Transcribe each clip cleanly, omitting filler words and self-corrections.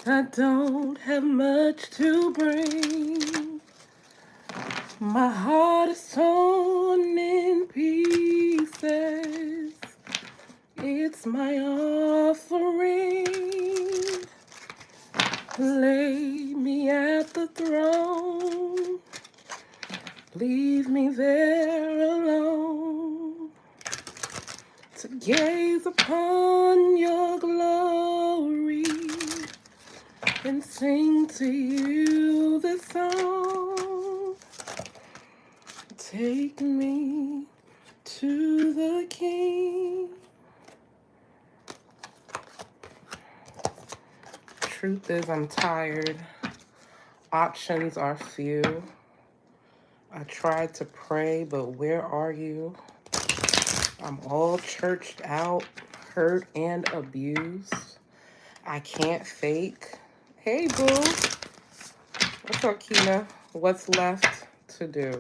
I don't have much to bring. My heart is torn in pieces. It's my offering. Lay me at the throne. Leave me there alone to gaze upon your glory and sing to you this song. Take me to the King. Truth is, I'm tired. Options are few. I tried to pray, but where are you? I'm all churched out, hurt and abused. I can't fake. Hey, boo. What's up, Keena? What's left to do?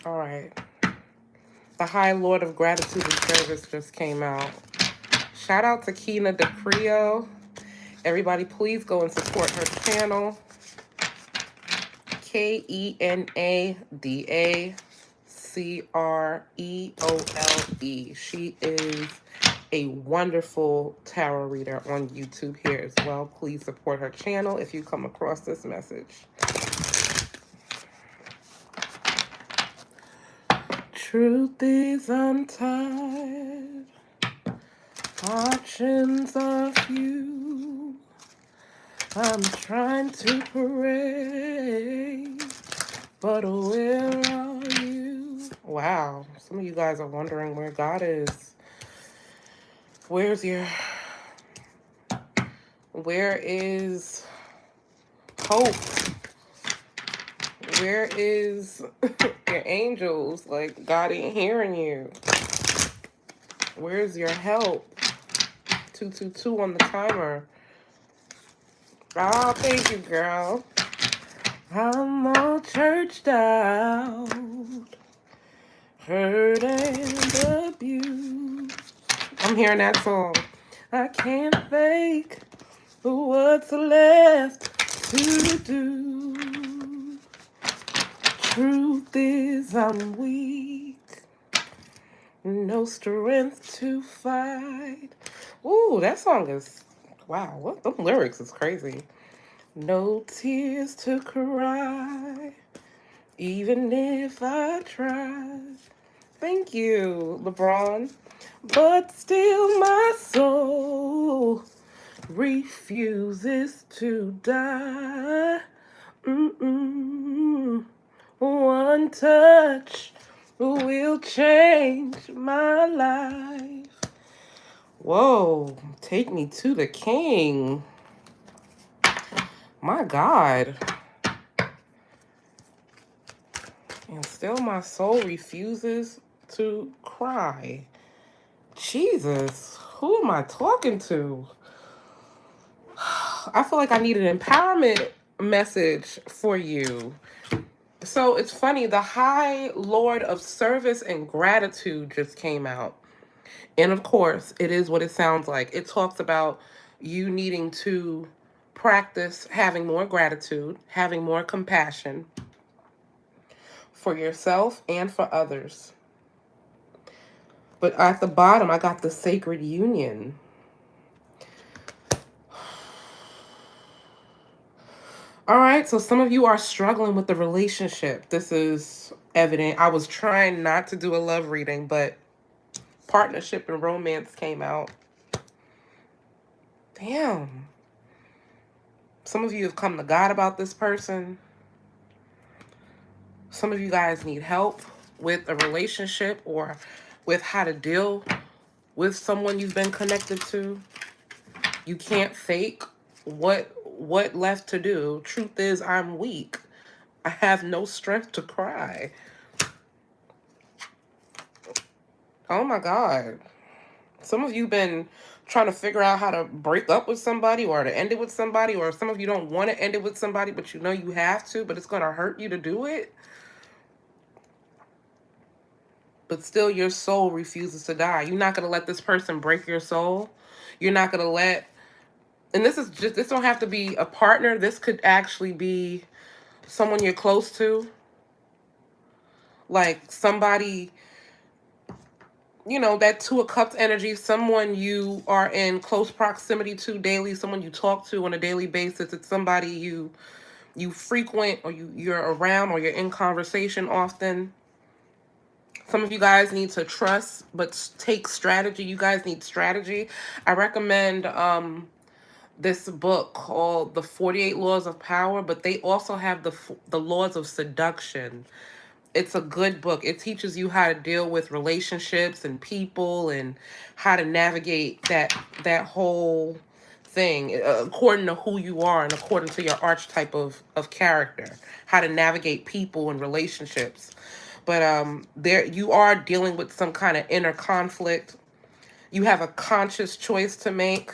All right. The High Lord of Gratitude and Service just came out. Shout out to Keena DePrio. Everybody, please go and support her channel. KENADACREOLE. She is a wonderful tarot reader on YouTube here as well. Please support her channel if you come across this message. Truth is, I'm tired. Options are few. I'm trying to pray, but where are you? Wow, some of you guys are wondering where God is. Where is hope? Where is your angels? Like, God ain't hearing you. Where's your help? 222 on the timer. Oh, thank you, girl. I'm all churched out, hurt and abused. I'm hearing that song. I can't fake what's left to do. Truth is, I'm weak. No strength to fight. Ooh, that song is, wow, what the lyrics is crazy. No tears to cry, even if I try. Thank you, LeBron. But still my soul refuses to die. One touch will change my life. Whoa, take me to the King. My God. And still my soul refuses to cry. Jesus, who am I talking to? I feel like I need an empowerment message for you. So it's funny, the High Lord of Service and Gratitude just came out. And of course, it is what it sounds like. It talks about you needing to practice having more gratitude, having more compassion for yourself and for others. But at the bottom, I got the Sacred Union. All right, so some of you are struggling with the relationship. This is evident. I was trying not to do a love reading, but partnership and romance came out. Damn. Some of you have come to God about this person. Some of you guys need help with a relationship or with how to deal with someone you've been connected to. You can't fake what left to do. Truth is, I'm weak. I have no strength to cry. Oh my God. Some of you been trying to figure out how to break up with somebody or to end it with somebody, or some of you don't want to end it with somebody, but you know you have to, but it's going to hurt you to do it. but still your soul refuses to die. You're not going to let this person break your soul. You're not going to let, and this don't have to be a partner. This could actually be someone you're close to, like somebody, that Two of Cups energy, someone you are in close proximity to daily, someone you talk to on a daily basis. It's somebody you frequent, or you're around, or you're in conversation often. Some of you guys need to trust, but take strategy. You guys need strategy. I recommend this book called The 48 Laws of Power, but they also have the laws of seduction. It's a good book. It teaches you how to deal with relationships and people, and how to navigate that whole thing according to who you are and according to your archetype of character, how to navigate people and relationships. But there you are dealing with some kind of inner conflict. You have a conscious choice to make.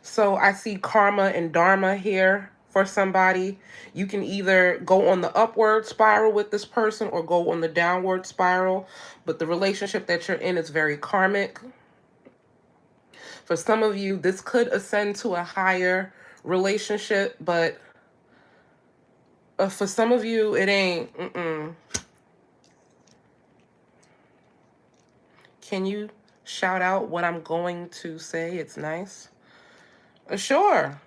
So I see karma and dharma here for somebody. You can either go on the upward spiral with this person or go on the downward spiral, but the relationship that you're in is very karmic. For some of you, this could ascend to a higher relationship, but for some of you, it ain't. Can you shout out what I'm going to say? It's nice. Sure.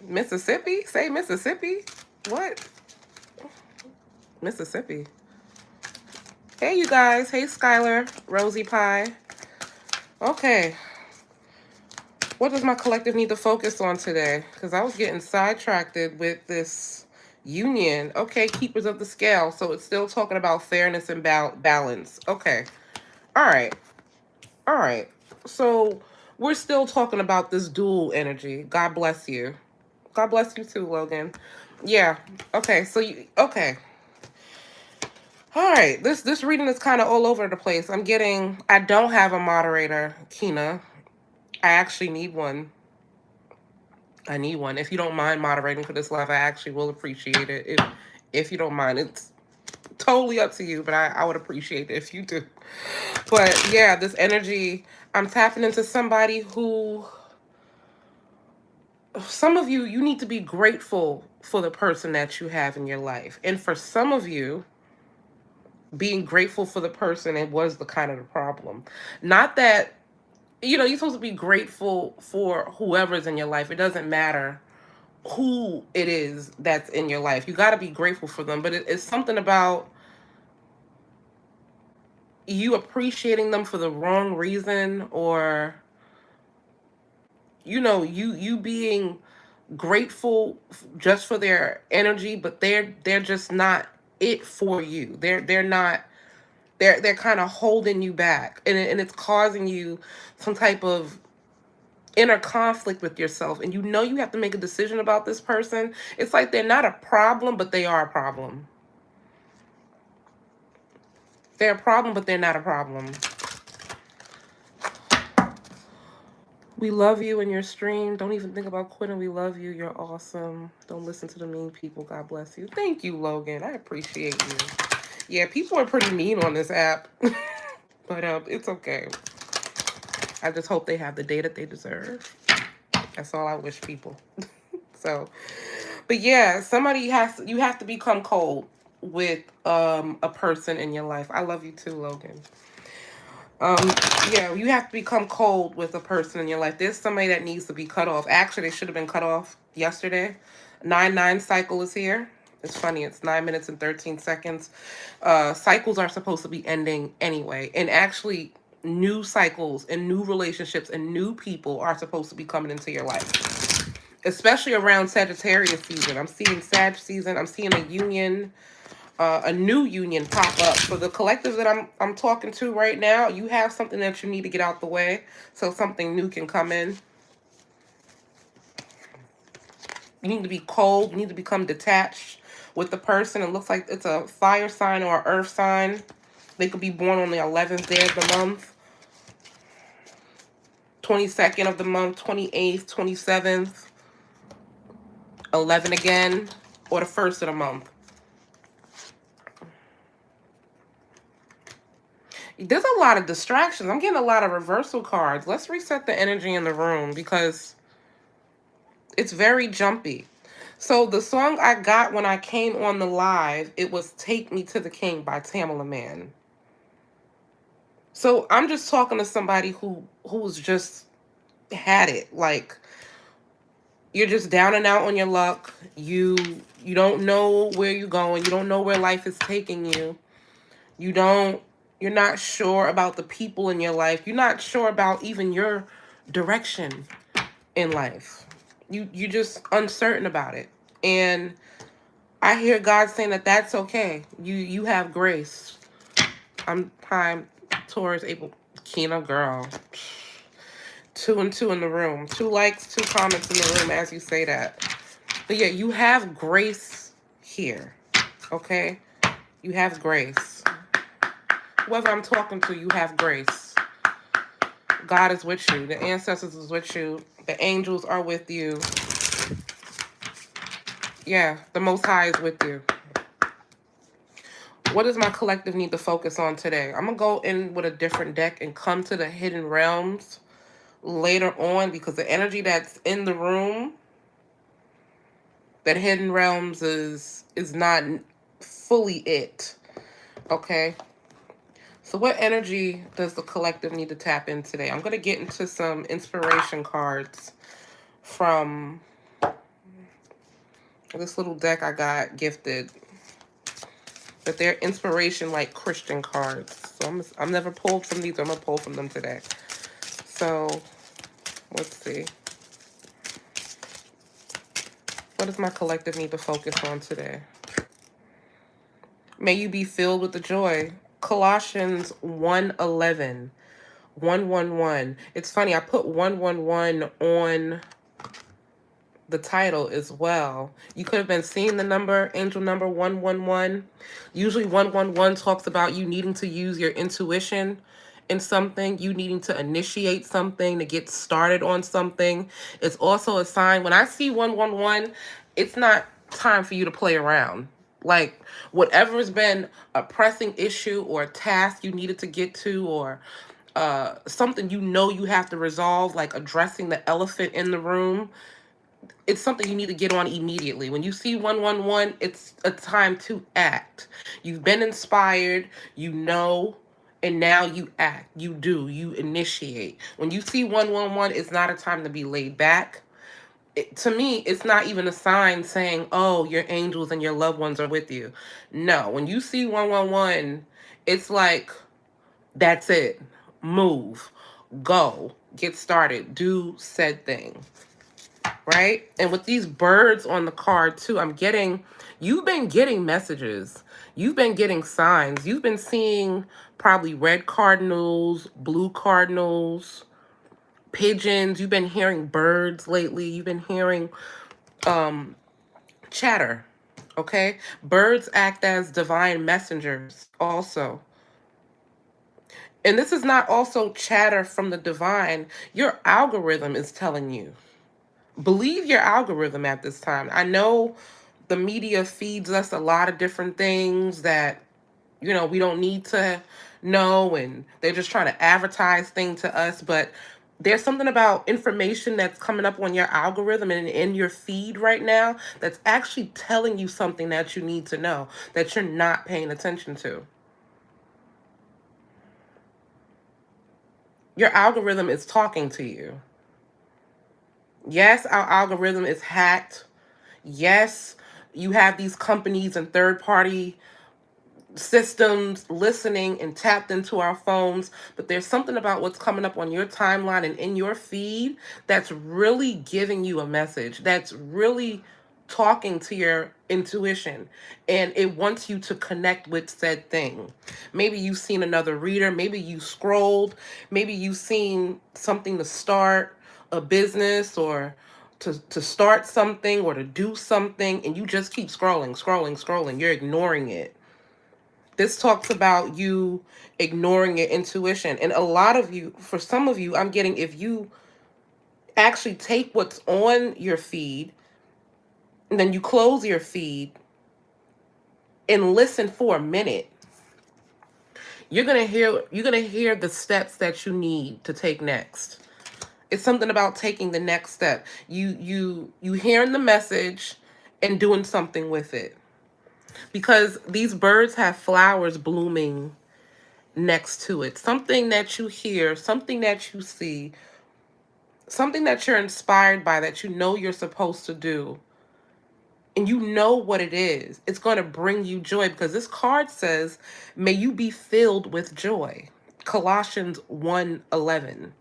Mississippi? Say Mississippi. What? Mississippi. Hey, you guys. Hey, Skylar. Rosie Pie. Okay. What does my collective need to focus on today? Because I was getting sidetracked with this union. Okay, keepers of the scale. So it's still talking about fairness and balance. Okay. All right. All right. So we're still talking about this dual energy. God bless you. God bless you too, Logan. Yeah. Okay. So okay. All right. This reading is kind of all over the place. I don't have a moderator, Kina. I actually need one. I need one. If you don't mind moderating for this live, I actually will appreciate it. If you don't mind, it's totally up to you, but I would appreciate it if you do. But yeah, this energy, I'm tapping into somebody who, some of you need to be grateful for the person that you have in your life. And for some of you, being grateful for the person, it was the kind of the problem. Not that, you're supposed to be grateful for whoever's in your life. It doesn't matter who it is that's in your life. You got to be grateful for them. But it's something about you appreciating them for the wrong reason, or you being grateful just for their energy, but they're just not it for you. They're not. They're kind of holding you back, and it's causing you some type of inner conflict with yourself, and you have to make a decision about this person. It's like they're not a problem, but they are a problem. They're a problem, but they're not a problem. We love you in your stream. Don't even think about quitting. We love you. You're awesome. Don't listen to the mean people. God bless you. Thank you, Logan. I appreciate you. Yeah, people are pretty mean on this app. But it's okay. I just hope they have the day that they deserve. That's all I wish people. So, but yeah, you have to become cold with a person in your life. I love you too, Logan. Yeah, you have to become cold with a person in your life. There's somebody that needs to be cut off. Actually, they should have been cut off yesterday. 9/9 cycle is here. It's funny, it's 9 minutes and 13 seconds. Cycles are supposed to be ending anyway. And actually, new cycles and new relationships and new people are supposed to be coming into your life. Especially around Sagittarius season. I'm seeing Sag season. I'm seeing a new union pop up. For the collective that I'm talking to right now, you have something that you need to get out the way so something new can come in. You need to be cold. You need to become detached with the person. It looks like it's a fire sign or an earth sign. They could be born on the 11th day of the month, 22nd of the month, 28th, 27th, 11 again, or the 1st of the month. There's a lot of distractions. I'm getting a lot of reversal cards. Let's reset the energy in the room because it's very jumpy. So the song I got when I came on the live, it was Take Me to the King by Tamala Man. So I'm just talking to somebody who's just had it. Like, you're just down and out on your luck. You don't know where you're going. You don't know where life is taking you. You don't you're not sure about the people in your life. You're not sure about even your direction in life. You just uncertain about it. And I hear God saying that that's okay. You have grace. I'm time Taurus April Kina girl. 2 and 2 in the room. 2 likes, 2 comments in the room as you say that. But yeah, you have grace here. Okay? You have grace. Whoever I'm talking to, you have grace. God is with you. The ancestors is with you. The angels are with you. Yeah, the Most High is with you. What does my collective need to focus on today? I'm going to go in with a different deck and come to the hidden realms later on because the energy that's in the room, that hidden realms is not fully it. Okay? So what energy does the collective need to tap in today? I'm going to get into some inspiration cards from this little deck I got gifted. But they're inspiration like Christian cards. So I'm never pulled from these. I'm going to pull from them today. So let's see. What does my collective need to focus on today? May you be filled with the joy. Colossians 1:11. 111. It's funny, I put 111 on the title as well. You could have been seeing the number, angel number 111. Usually 111 talks about you needing to use your intuition in something, you needing to initiate something, to get started on something. It's also a sign, when I see 111, it's not time for you to play around. Like, whatever's been a pressing issue or a task you needed to get to, or something you have to resolve, like addressing the elephant in the room, it's something you need to get on immediately. When you see 111, it's a time to act. You've been inspired, and now you act. You initiate. When you see 111, it's not a time to be laid back. To me, it's not even a sign saying, oh, your angels and your loved ones are with you. No, when you see 111, it's like, that's it. Move. Go. Get started. Do said thing. Right? And with these birds on the card too, you've been getting messages. You've been getting signs. You've been seeing probably red cardinals, blue cardinals, pigeons. You've been hearing birds lately. You've been hearing chatter. Okay? Birds act as divine messengers also. And this is not also chatter from the divine. Your algorithm is telling you. Believe your algorithm at this time. I know the media feeds us a lot of different things that, we don't need to know, and they're just trying to advertise things to us, but there's something about information that's coming up on your algorithm and in your feed right now that's actually telling you something that you need to know that you're not paying attention to. Your algorithm is talking to you. Yes, our algorithm is hacked. Yes, you have these companies and third-party systems listening and tapped into our phones, but there's something about what's coming up on your timeline and in your feed that's really giving you a message, that's really talking to your intuition, and it wants you to connect with said thing. Maybe you've seen another reader, maybe you scrolled, maybe you've seen something to start a business, or to start something, or to do something, and you just keep scrolling. You're ignoring it. This talks about you ignoring your intuition. And a lot of you, for some of you, I'm getting, if you actually take what's on your feed and then you close your feed and listen for a minute, You're gonna hear the steps that you need to take next. It's something about taking the next step. You hearing the message and doing something with it. Because these birds have flowers blooming next to it. Something that you hear, something that you see, something that you're inspired by that you know you're supposed to do. And you know what it is. It's going to bring you joy because this card says, "May you be filled with joy." Colossians 1:11.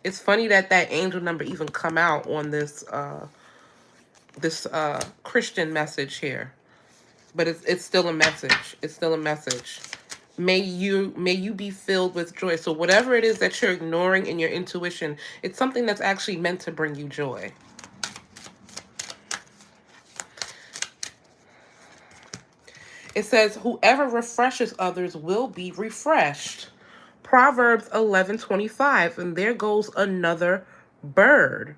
It's funny that that angel number even come out on this Christian message here. But it's still a message. It's still a message. May you be filled with joy. So whatever it is that you're ignoring in your intuition, it's something that's actually meant to bring you joy. It says, "Whoever refreshes others will be refreshed." Proverbs 11:25, and there goes another bird.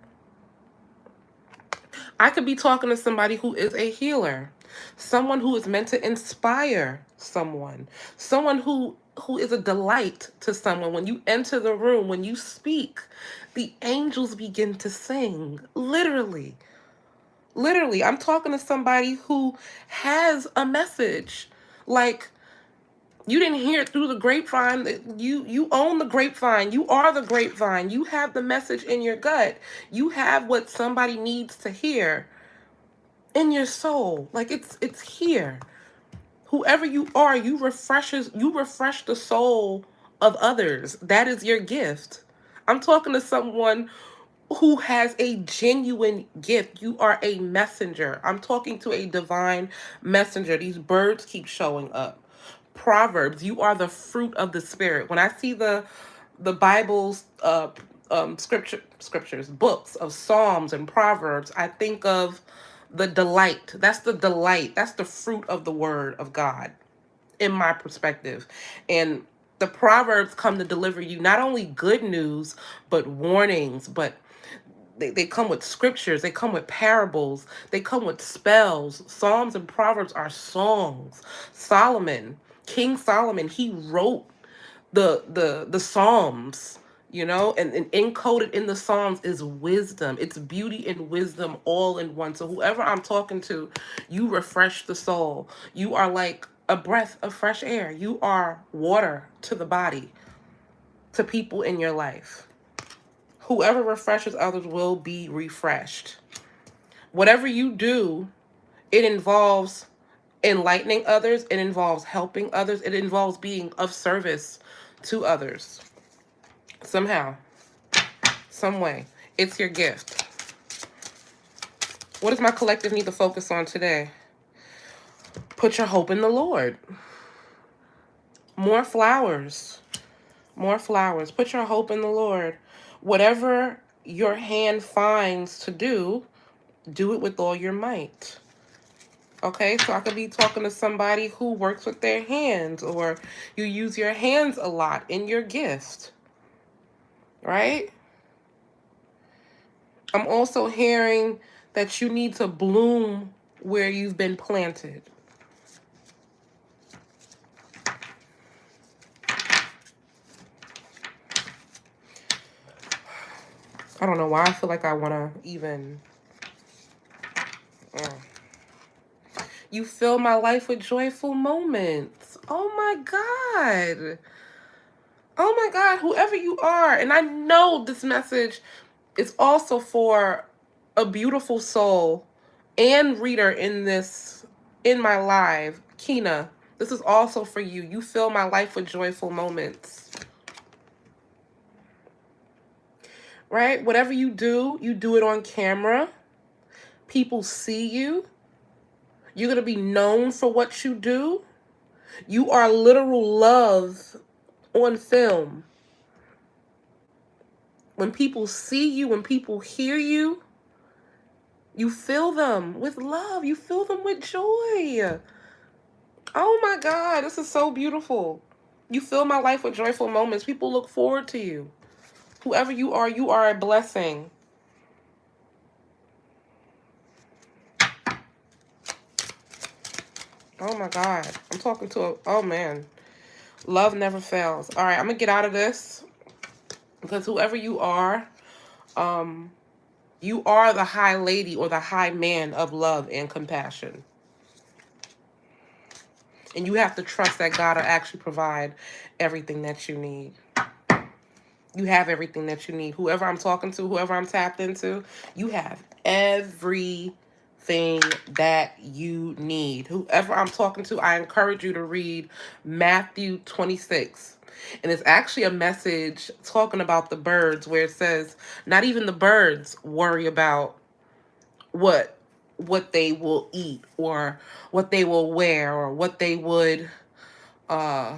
I could be talking to somebody who is a healer, someone who is meant to inspire someone who is a delight to someone. When you enter the room, when you speak, the angels begin to sing. Literally. Literally, I'm talking to somebody who has a message. Like, you didn't hear it through the grapevine. You own the grapevine. You are the grapevine. You have the message in your gut. You have what somebody needs to hear in your soul. Like, it's here. Whoever you are, you refresh the soul of others. That is your gift. I'm talking to someone who has a genuine gift. You are a messenger. I'm talking to a divine messenger. These birds keep showing up. Proverbs, you are the fruit of the spirit. When I see the Bible's scriptures, books of Psalms and Proverbs, I think of the delight. That's the delight. That's the fruit of the word of God, in my perspective. And the Proverbs come to deliver you not only good news, but warnings, but they come with scriptures, they come with parables, they come with spells. Psalms and Proverbs are songs. King Solomon, he wrote the Psalms, and encoded in the Psalms is wisdom. It's beauty and wisdom all in one. So whoever I'm talking to, you refresh the soul. You are like a breath of fresh air. You are water to the body, to people in your life. Whoever refreshes others will be refreshed. Whatever you do, it involves enlightening others, it involves helping others, it involves being of service to others. Somehow, some way. It's your gift. What does my collective need to focus on today? Put your hope in the Lord. More flowers. More flowers. Put your hope in the Lord. Whatever your hand finds to do it with all your might. Okay, so I could be talking to somebody who works with their hands, or you use your hands a lot in your gift, right? I'm also hearing that you need to bloom where you've been planted. I don't know why I feel like I want to even... You fill my life with joyful moments. Oh my God. Oh my God, whoever you are. And I know this message is also for a beautiful soul and reader in my live, Kina. This is also for you. You fill my life with joyful moments. Right? Whatever you do it on camera. People see you. You're going to be known for what you do. You are literal love on film. When people see you, when people hear you, you fill them with love. You fill them with joy. Oh my God, this is so beautiful. You fill my life with joyful moments. People look forward to you. Whoever you are a blessing. Oh my God. I'm talking to oh man. Love never fails. All right, I'm going to get out of this because whoever um, you are the high lady or the high man of love and compassion. And you have to trust that God will actually provide everything that you need. You have everything that you need. Whoever I'm talking to, whoever I'm tapped into, you have everything that you need. Whoever I'm talking to, I encourage you to read Matthew 26. And it's actually a message talking about the birds where it says, not even the birds worry about what they will eat or what they will wear or what they would uh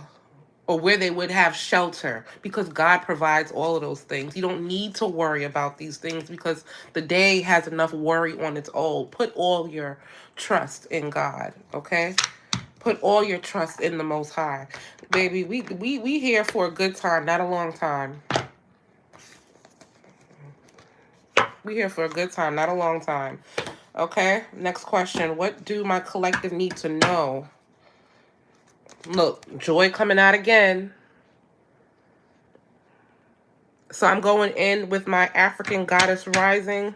or where they would have shelter, because God provides all of those things. You don't need to worry about these things because the day has enough worry on its own. Put all your trust in God, okay? Put all your trust in the Most High. Baby, we here for a good time, not a long time. We here for a good time, not a long time. Okay, next question. What do my collective need to know? Look, joy coming out again. So I'm going in with my African Goddess Rising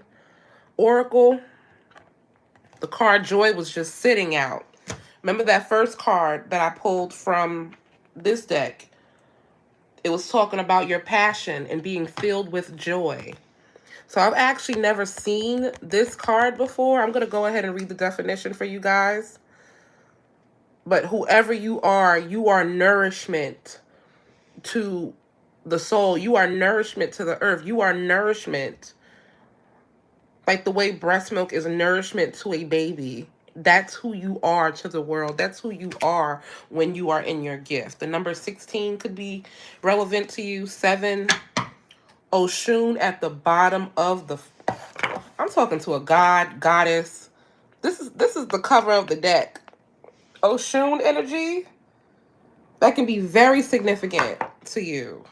Oracle. The card Joy was just sitting out. Remember that first card that I pulled from this deck? It was talking about your passion and being filled with joy. So I've actually never seen this card before. I'm going to go ahead and read the definition for you guys. But whoever you are nourishment to the soul. You are nourishment to the earth. You are nourishment. Like the way breast milk is nourishment to a baby. That's who you are to the world. That's who you are when you are in your gift. The number 16 could be relevant to you. 7, Oshun at the bottom of the... I'm talking to a god, goddess. This is the cover of the deck. Oshun energy. That can be very significant to you.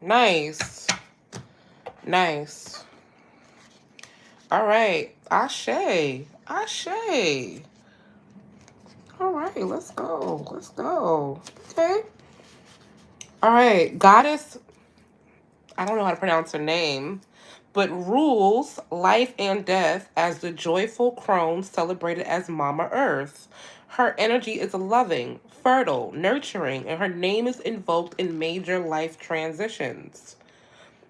Nice. Nice. All right. Ashe. Ashe. All right. Let's go. Let's go. Okay. All right. Goddess, I don't know how to pronounce her name, but rules life and death as the joyful crone celebrated as Mama Earth. Her energy is loving, fertile, nurturing, and her name is invoked in major life transitions.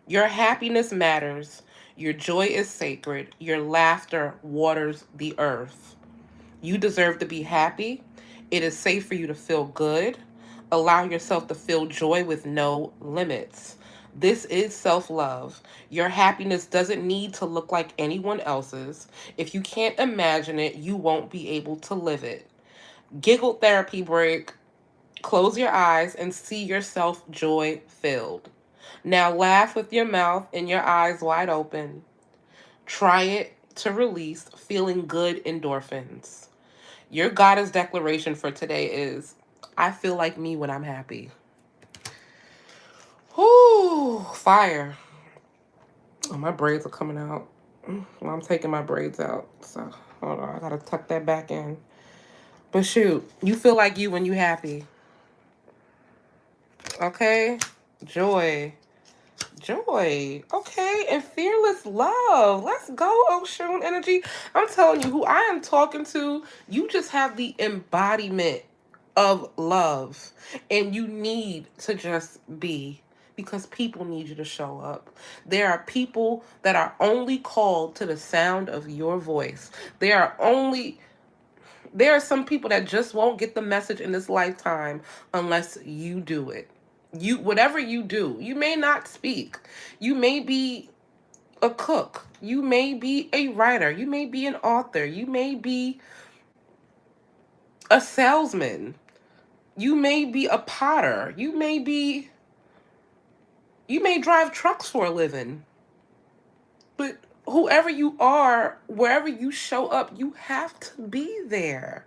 Your happiness matters. Your joy is sacred. Your laughter waters the earth. You deserve to be happy. It is safe for you to feel good. Allow yourself to feel joy with no limits. This is self-love. Your happiness doesn't need to look like anyone else's. If you can't imagine it, you won't be able to live it. Giggle therapy break. Close your eyes and see yourself joy-filled. Now laugh with your mouth and your eyes wide open. Try it to release feeling good endorphins. Your goddess declaration for today is, I feel like me when I'm happy. Whoo, fire. Oh, my braids are coming out. Well, I'm taking my braids out. So, hold on. I got to tuck that back in. But shoot, you feel like you when you happy. Okay? Joy. Joy. Okay. And fearless love. Let's go, Oshun energy. I'm telling you, who I am talking to, you just have the embodiment of love. And you need to just be. Because people need you to show up. There are people that are only called to the sound of your voice. There are some people that just won't get the message in this lifetime unless you do it. Whatever you do, you may not speak. You may be a cook. You may be a writer. You may be an author. You may be a salesman. You may be a potter. You may drive trucks for a living. But whoever you are, wherever you show up, you have to be there.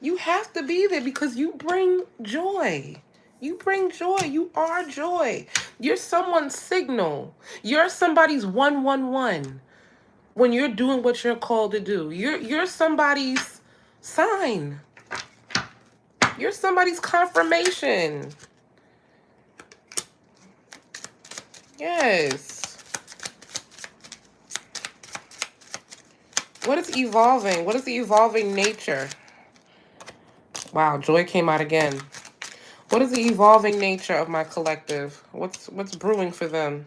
You have to be there because you bring joy. You bring joy. You are joy. You're someone's signal. You're somebody's 111 when you're doing what you're called to do. You're somebody's sign. You're somebody's confirmation. Yes. What is evolving? What is the evolving nature? Wow, joy came out again. What is the evolving nature of my collective? What's brewing for them?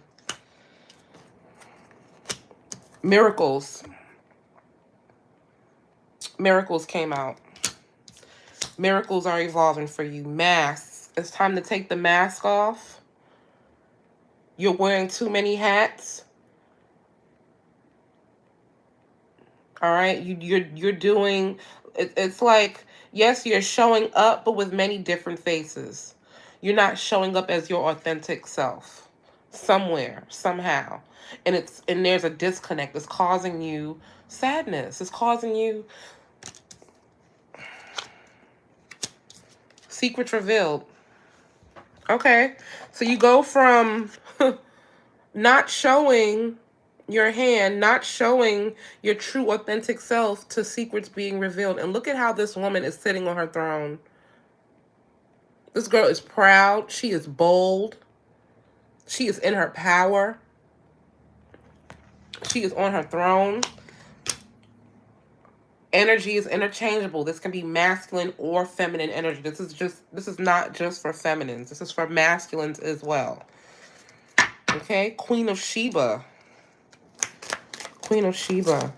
Miracles. Miracles came out. Miracles are evolving for you. Masks. It's time to take the mask off. You're wearing too many hats. All right, you're doing. It's like, yes, you're showing up, but with many different faces. You're not showing up as your authentic self. Somewhere, somehow, and there's a disconnect. It's causing you sadness. It's causing you secrets revealed. Okay, so you go from not showing your hand, not showing your true authentic self to secrets being revealed. And look at how this woman is sitting on her throne. This girl is proud. She is bold. She is in her power. She is on her throne. Energy is interchangeable. This can be masculine or feminine energy. This is not just for feminines. This is for masculines as well. Okay? Queen of Sheba. Queen of Sheba.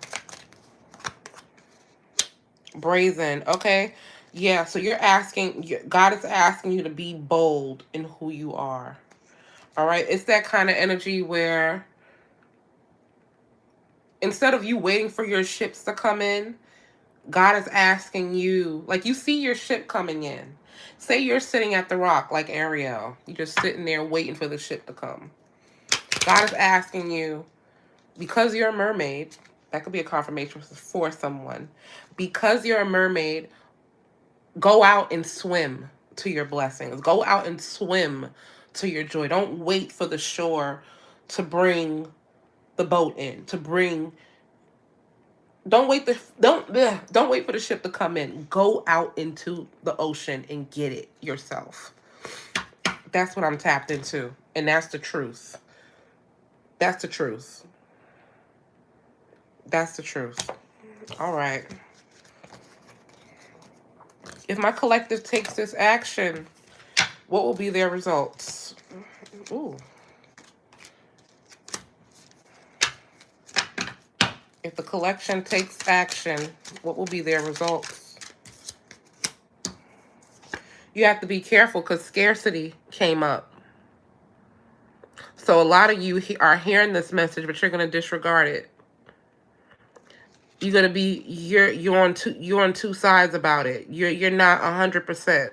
Brazen. Okay? Yeah, so God is asking you to be bold in who you are. All right? It's that kind of energy where instead of you waiting for your ships to come in, God is asking you, like you see your ship coming in. Say you're sitting at the rock like Ariel. You're just sitting there waiting for the ship to come. God is asking you, because you're a mermaid, that could be a confirmation for someone. Because you're a mermaid, go out and swim to your blessings. Go out and swim to your joy. Don't wait for the shore to bring the boat in, to bring don't wait for the ship to come in. Go out into the ocean and get it yourself. That's what I'm tapped into, and that's the truth. That's the truth. That's the truth. All right. If my collective takes this action, what will be their results? Ooh. If the collection takes action, what will be their results? You have to be careful because scarcity came up. So a lot of you are hearing this message, but you're going to disregard it. You're on two sides about it. You're not 100%.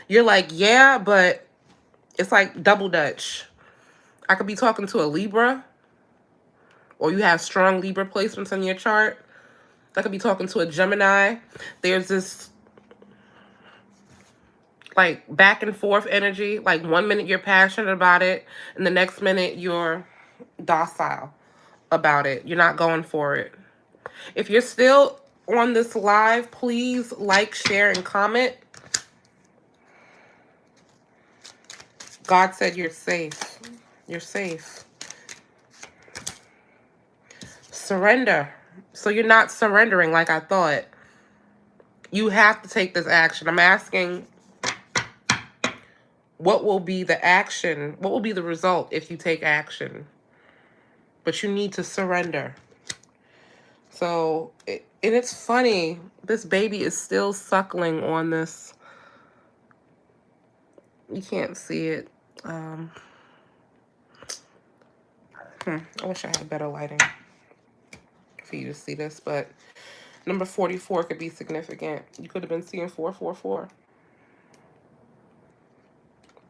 You're like, yeah, but it's like double Dutch. I could be talking to a Libra, or you have strong Libra placements in your chart. I could be talking to a Gemini. There's this like back and forth energy. Like 1 minute you're passionate about it, and the next minute you're docile about it. You're not going for it. If you're still on this live, please like, share, and comment. God said you're safe. You're safe. Surrender. So you're not surrendering like I thought. You have to take this action. I'm asking, what will be the action? What will be the result if you take action? But you need to surrender. So, and it's funny, this baby is still suckling on this. You can't see it. I wish I had better lighting for you to see this, but number 44 could be significant. You could have been seeing 444.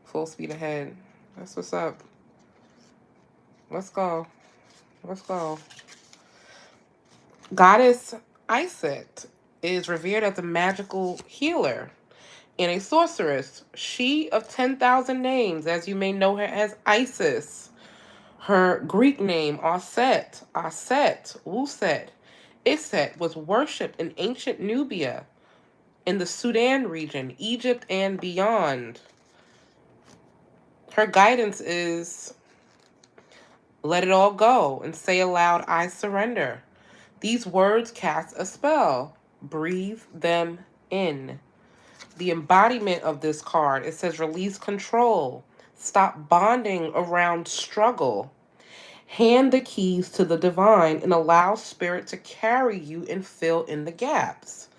Full speed ahead. That's what's up. Let's go. Let's go. Goddess Iset is revered as a magical healer and a sorceress. She of 10,000 names, as you may know her as Isis. Her Greek name, Aset, Uset, Iset, was worshipped in ancient Nubia in the Sudan region, Egypt, and beyond. Her guidance is let it all go and say aloud, I surrender. These words cast a spell. Breathe them in. The embodiment of this card, it says release control. Stop bonding around struggle. Hand the keys to the divine and allow spirit to carry you and fill in the gaps.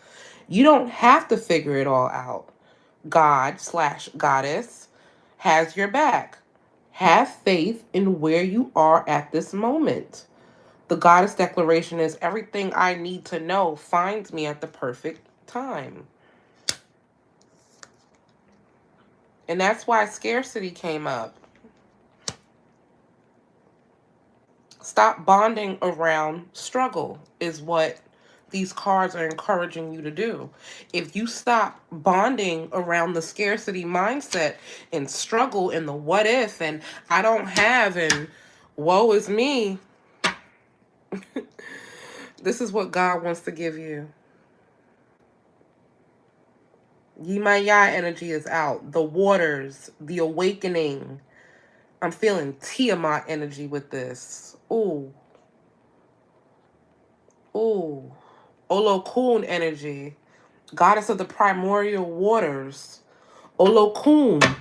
You don't have to figure it all out. God/goddess has your back. Have faith in where you are at this moment. The goddess declaration is everything I need to know finds me at the perfect time. And that's why scarcity came up. Stop bonding around struggle is what these cards are encouraging you to do. If you stop bonding around the scarcity mindset and struggle and the what if and I don't have and woe is me, this is what God wants to give you. Yimaya energy is out. The waters, the awakening. I'm feeling Tiamat energy with this. Ooh. Ooh. Olokun energy. Goddess of the primordial waters. Olokun.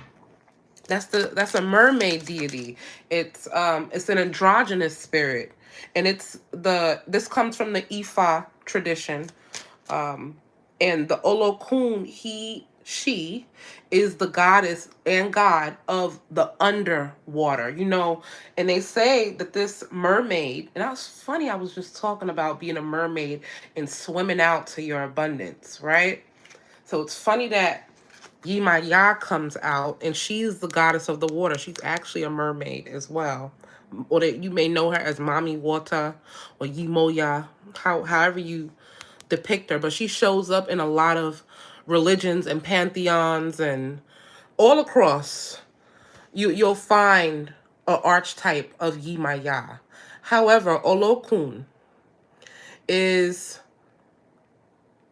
That's a mermaid deity. It's an androgynous spirit. And this comes from the Ifa tradition. And the Olokun, she is the goddess and god of the underwater, and they say that this mermaid, and that was funny, I was just talking about being a mermaid and swimming out to your abundance, right? So it's funny that Yimaya comes out, and she's the goddess of the water. She's actually a mermaid as well. Or that you may know her as Mami Water or Yimoya, however you depict her, but she shows up in a lot of religions and pantheons and all across. You'll find an archetype of Yimaya. However, Olokun is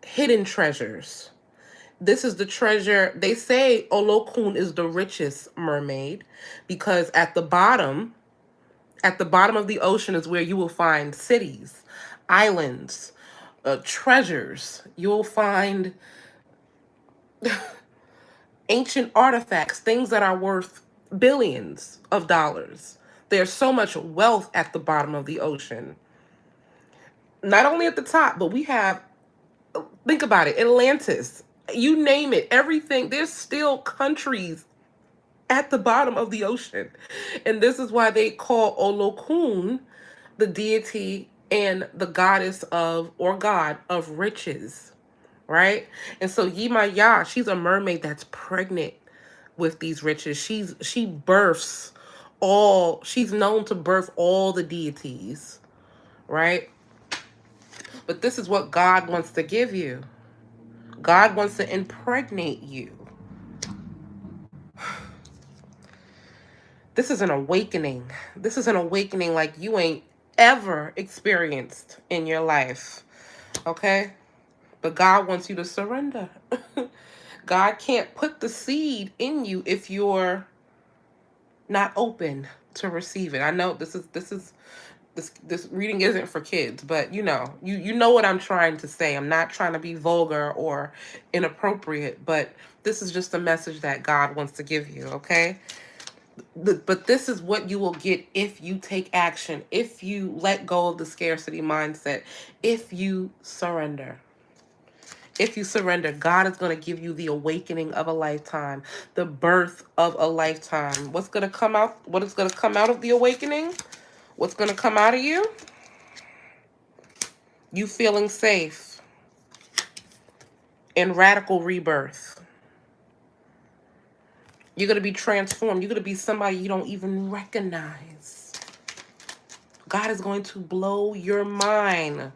hidden treasures. This is the treasure. They say Olokun is the richest mermaid because at the bottom of the ocean is where you will find cities, islands, treasures. You'll find ancient artifacts, things that are worth billions of dollars. There's so much wealth at the bottom of the ocean. Not only at the top, but we have, think about it, Atlantis, you name it, everything. There's still countries at the bottom of the ocean. And this is why they call Olokun the deity and the goddess of, or god of riches, right? And so Yimaya, she's a mermaid that's pregnant with these riches. She births she's known to birth all the deities, right? But this is what God wants to give you. God wants to impregnate you. This is an awakening. This is an awakening like you ain't ever experienced in your life. Okay? But God wants you to surrender. God can't put the seed in you if you're not open to receive it. I know this reading isn't for kids, but you know what I'm trying to say. I'm not trying to be vulgar or inappropriate, but this is just a message that God wants to give you, okay? But this is what you will get if you take action, if you let go of the scarcity mindset, if you surrender. If you surrender, God is going to give you the awakening of a lifetime, the birth of a lifetime. What's going to come out? What is going to come out of the awakening? What's going to come out of you? You feeling safe in radical rebirth. You're going to be transformed. You're going to be somebody you don't even recognize. God is going to blow your mind.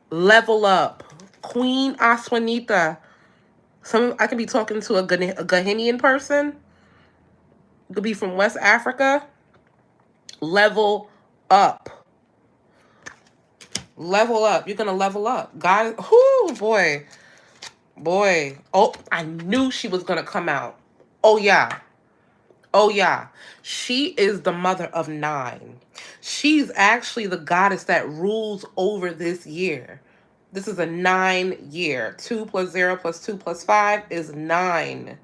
Level up. Queen Aswanita. I could be talking to a Ghanaian person. It could be from West Africa. Level up. Level up. You're going to level up. God, oh boy. Boy. Oh, I knew she was going to come out. Oh, yeah. Oh, yeah. She is the mother of 9. She's actually the goddess that rules over this year. This is a 9 year. 2 plus 0 plus 2 plus 5 is 9.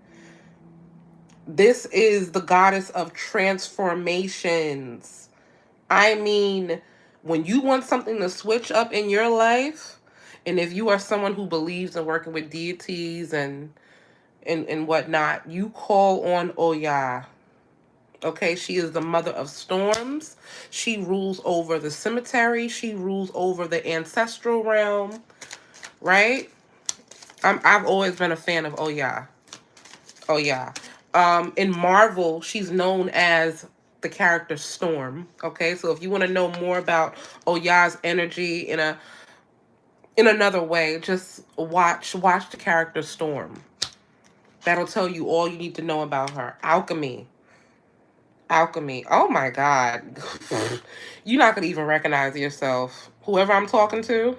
This is the goddess of transformations. I mean, when you want something to switch up in your life, and if you are someone who believes in working with deities and whatnot, you call on Oya. Okay, she is the mother of storms. She rules over the cemetery. She rules over the ancestral realm, right? I've always been a fan of Oya. Oya. In Marvel, she's known as the character Storm. Okay, so if you want to know more about Oya's energy in another way, just watch the character Storm. That'll tell you all you need to know about her. Alchemy. Alchemy. Oh my God. You're not gonna even recognize yourself. Whoever I'm talking to,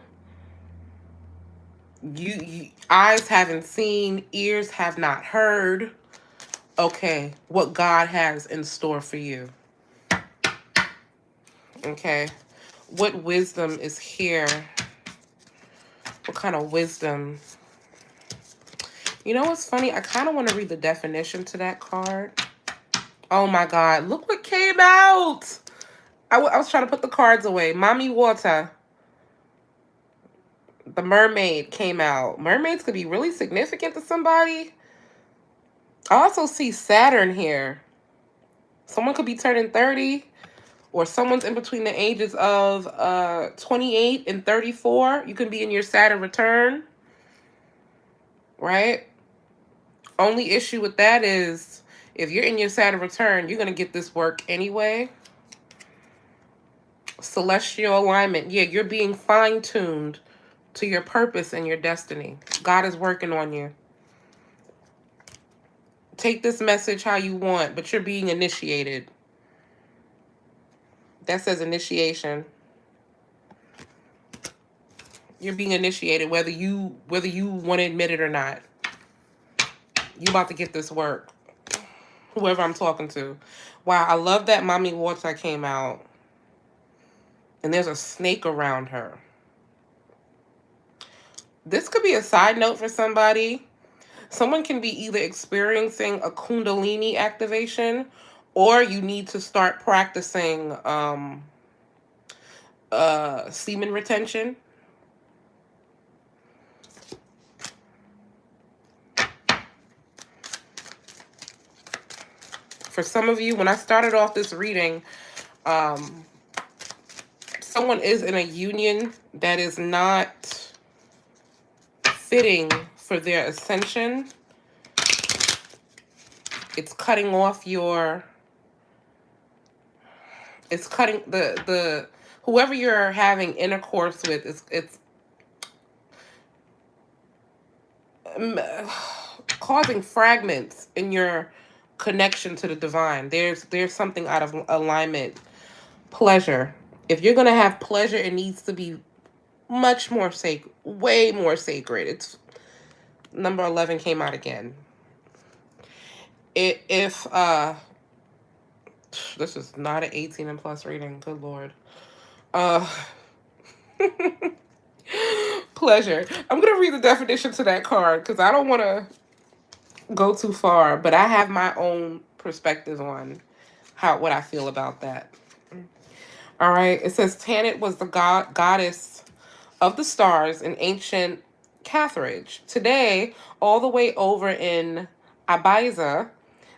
you eyes haven't seen, ears have not heard. Okay, what God has in store for you. Okay. What wisdom is here? What kind of wisdom? You know what's funny? I kind of want to read the definition to that card. Oh my God. Look what came out. I was trying to put the cards away. Mommy Water. The mermaid came out. Mermaids could be really significant to somebody. I also see Saturn here. Someone could be turning 30. Or someone's in between the ages of 28 and 34. You can be in your Saturn return. Right? Only issue with that is if you're in your Saturn return, you're going to get this work anyway. Celestial alignment. Yeah, you're being fine-tuned to your purpose and your destiny. God is working on you. Take this message how you want, but you're being initiated. That says initiation. You're being initiated whether you want to admit it or not. You about to get this work. Whoever I'm talking to. Wow, I love that Mommy Water came out. And there's a snake around her. This could be a side note for somebody. Someone can be either experiencing a Kundalini activation or you need to start practicing semen retention. For some of you, when I started off this reading, someone is in a union that is not fitting for their ascension. It's cutting off your... It's cutting the whoever you're having intercourse with, it's causing fragments in your connection to the divine. There's something out of alignment. Pleasure. If you're gonna have pleasure, it needs to be much more sacred, way more sacred. It's number 11 came out again. If this is not an 18 and plus reading. Good Lord. Pleasure. I'm gonna read the definition to that card because I don't want to go too far, but I have my own perspective on what I feel about that. All right. It says Tanit was the goddess of the stars in ancient Carthage. Today, all the way over in Ibiza,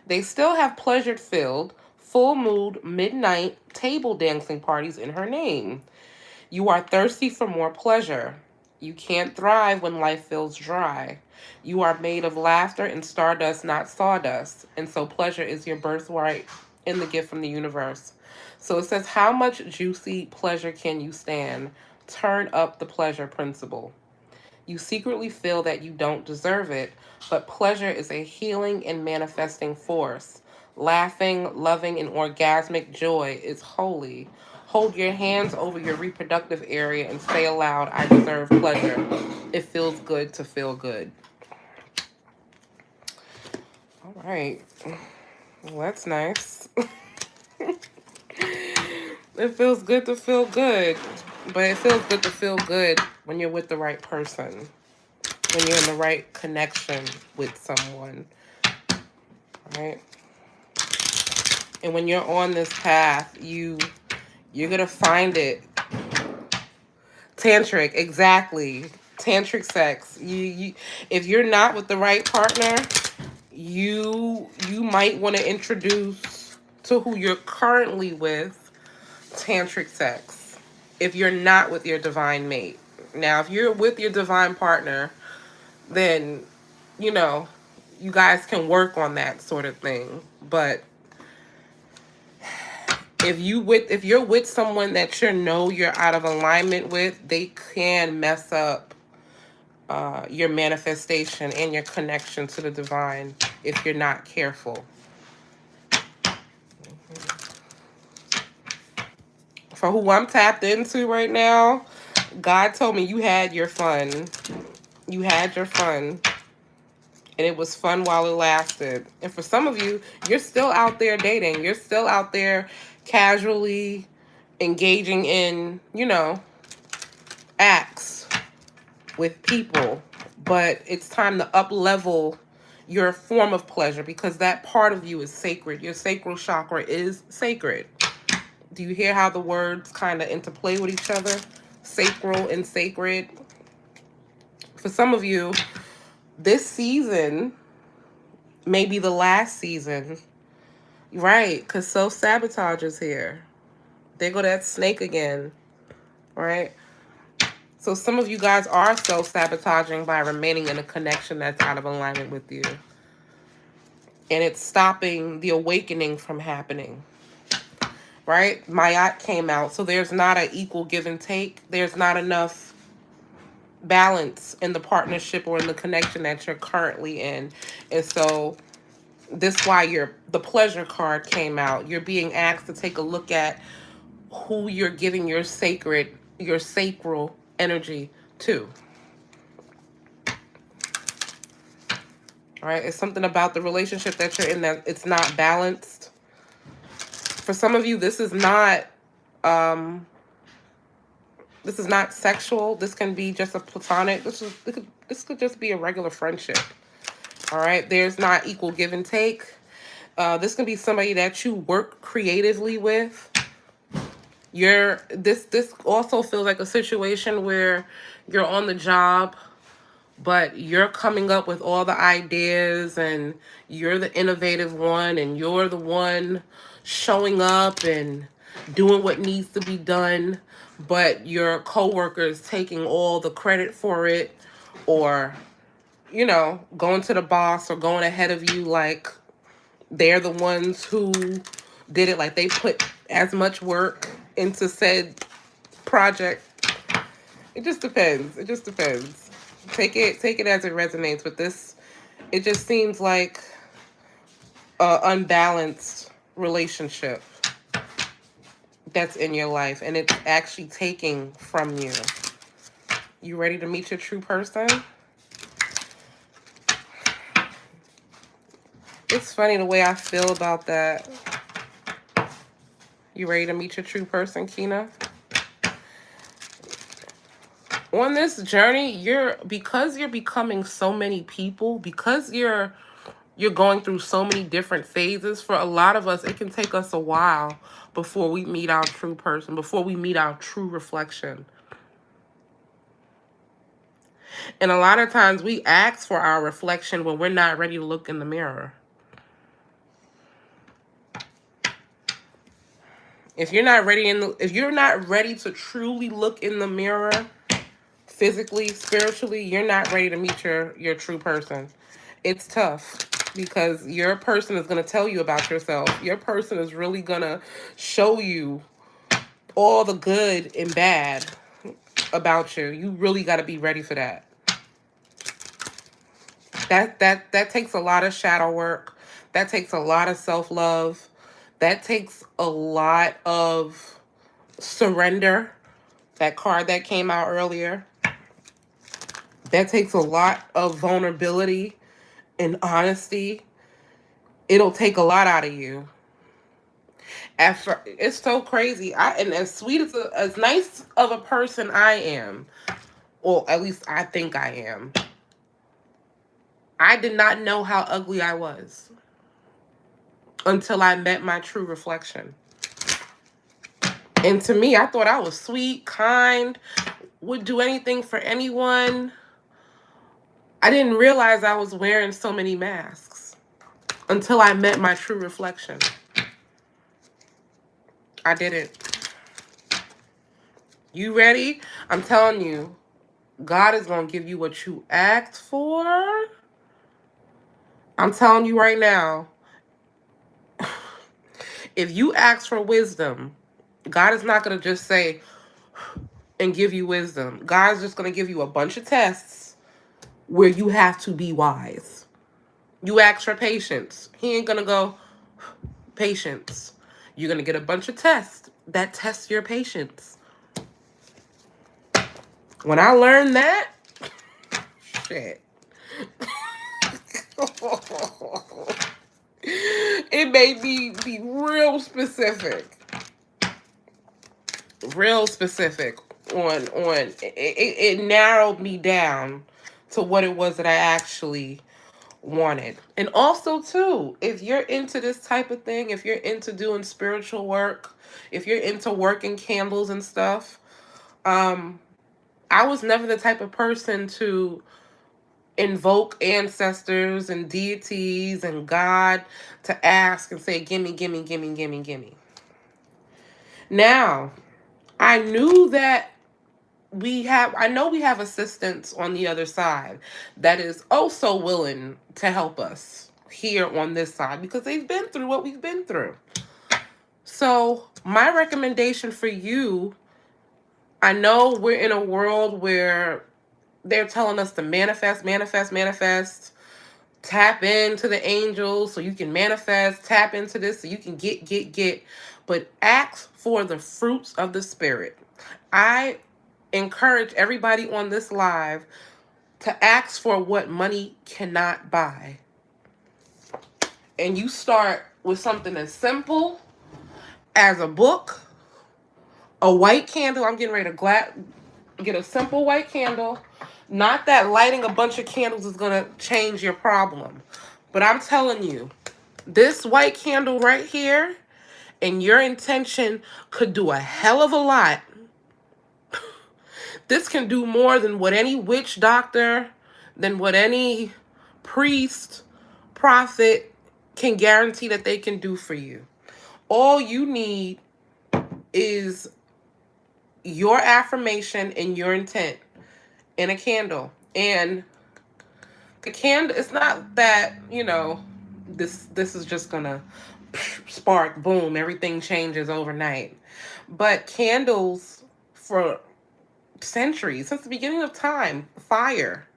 they still have pleasure-filled, full mood, midnight table dancing parties in her name. You are thirsty for more pleasure. You can't thrive when life feels dry. You are made of laughter and stardust, not sawdust. And so pleasure is your birthright in the gift from the universe. So it says, how much juicy pleasure can you stand? Turn up the pleasure principle. You secretly feel that you don't deserve it, but pleasure is a healing and manifesting force. Laughing, loving, and orgasmic joy is holy. Hold your hands over your reproductive area and say aloud, I deserve pleasure. It feels good to feel good. All right. Well, that's nice. It feels good to feel good, but it feels good to feel good when you're with the right person, when you're in the right connection with someone, right? And when you're on this path, you're gonna find it. Tantric, exactly. Tantric sex. You if you're not with the right partner, you might want to introduce to who you're currently with tantric sex. If you're not with your divine mate. Now, if you're with your divine partner, then you know, you guys can work on that sort of thing. But if you're with someone that you know you're out of alignment with, they can mess up your manifestation and your connection to the divine if you're not careful. For who I'm tapped into right now, God told me you had your fun. You had your fun. And it was fun while it lasted. And for some of you, you're still out there dating. You're still out there casually engaging in, acts with people. But it's time to up level your form of pleasure because that part of you is sacred. Your sacral chakra is sacred. Do you hear how the words kind of interplay with each other? Sacral and sacred. For some of you, this season may be the last season. Right, because self-sabotage is here. There go that snake again. Right? So some of you guys are self-sabotaging by remaining in a connection that's out of alignment with you. And it's stopping the awakening from happening. Right? Mayat came out. So there's not an equal give and take. There's not enough balance in the partnership or in the connection that you're currently in. And so this why the pleasure card came out. You're being asked to take a look at who you're giving your sacral energy to. All right? It's something about the relationship that you're in that it's not balanced. For some of you, this is not sexual. This can be just a platonic. This could just be a regular friendship. All right? There's not equal give and take. This can be somebody that you work creatively with. This also feels like a situation where you're on the job, but you're coming up with all the ideas and you're the innovative one and you're the one showing up and doing what needs to be done, but your coworker is taking all the credit for it, or going to the boss or going ahead of you like they're the ones who did it, like they put as much work into said project. It just depends. It just depends. Take it as it resonates with this. It just seems like a unbalanced relationship that's in your life, and it's actually taking from you. You ready to meet your true person? It's funny the way I feel about that. You ready to meet your true person, Kina? On this journey, because you're becoming so many people, because you're going through so many different phases. For a lot of us, it can take us a while before we meet our true person, before we meet our true reflection. And a lot of times we ask for our reflection when we're not ready to look in the mirror. If you're not ready to truly look in the mirror, physically, spiritually, you're not ready to meet your true person. It's tough because your person is going to tell you about yourself. Your person is really going to show you all the good and bad about you. You really got to be ready for that. That takes a lot of shadow work. That takes a lot of self-love. That takes a lot of surrender. That card that came out earlier. That takes a lot of vulnerability and honesty It'll take a lot out of you. It's so crazy. And as sweet as nice of a person I am, or at least I think I am, I did not know how ugly I was until I met my true reflection. And to me, I thought I was sweet, kind, would do anything for anyone. I didn't realize I was wearing so many masks until I met my true reflection. I didn't. You ready? I'm telling you, God is going to give you what you asked for. I'm telling you right now, if you ask for wisdom, God is not going to just say and give you wisdom. God is just going to give you a bunch of tests where you have to be wise. You ask for patience. He ain't going to go, patience. You're going to get a bunch of tests that test your patience. When I learned that, shit. It made me be real specific. Real specific on it narrowed me down to what it was that I actually wanted. And also too, if you're into this type of thing, if you're into doing spiritual work, if you're into working candles and stuff, I was never the type of person to invoke ancestors and deities and God to ask and say, gimme, gimme, gimme, gimme, gimme. Now, I knew that I know we have assistants on the other side that is also willing to help us here on this side because they've been through what we've been through. So my recommendation for you, I know we're in a world where they're telling us to manifest, manifest, manifest, tap into the angels so you can manifest, tap into this so you can get, but ask for the fruits of the spirit. I encourage everybody on this live to ask for what money cannot buy. And you start with something as simple as a book, a white candle. I'm getting ready to get a simple white candle. Not that lighting a bunch of candles is going to change your problem. But I'm telling you, this white candle right here and your intention could do a hell of a lot. This can do more than what any witch doctor, than what any priest, prophet can guarantee that they can do for you. All you need is your affirmation and your intent in a candle. And the candle, it's not that, this is just gonna spark, boom, everything changes overnight. But candles for centuries, since the beginning of time, fire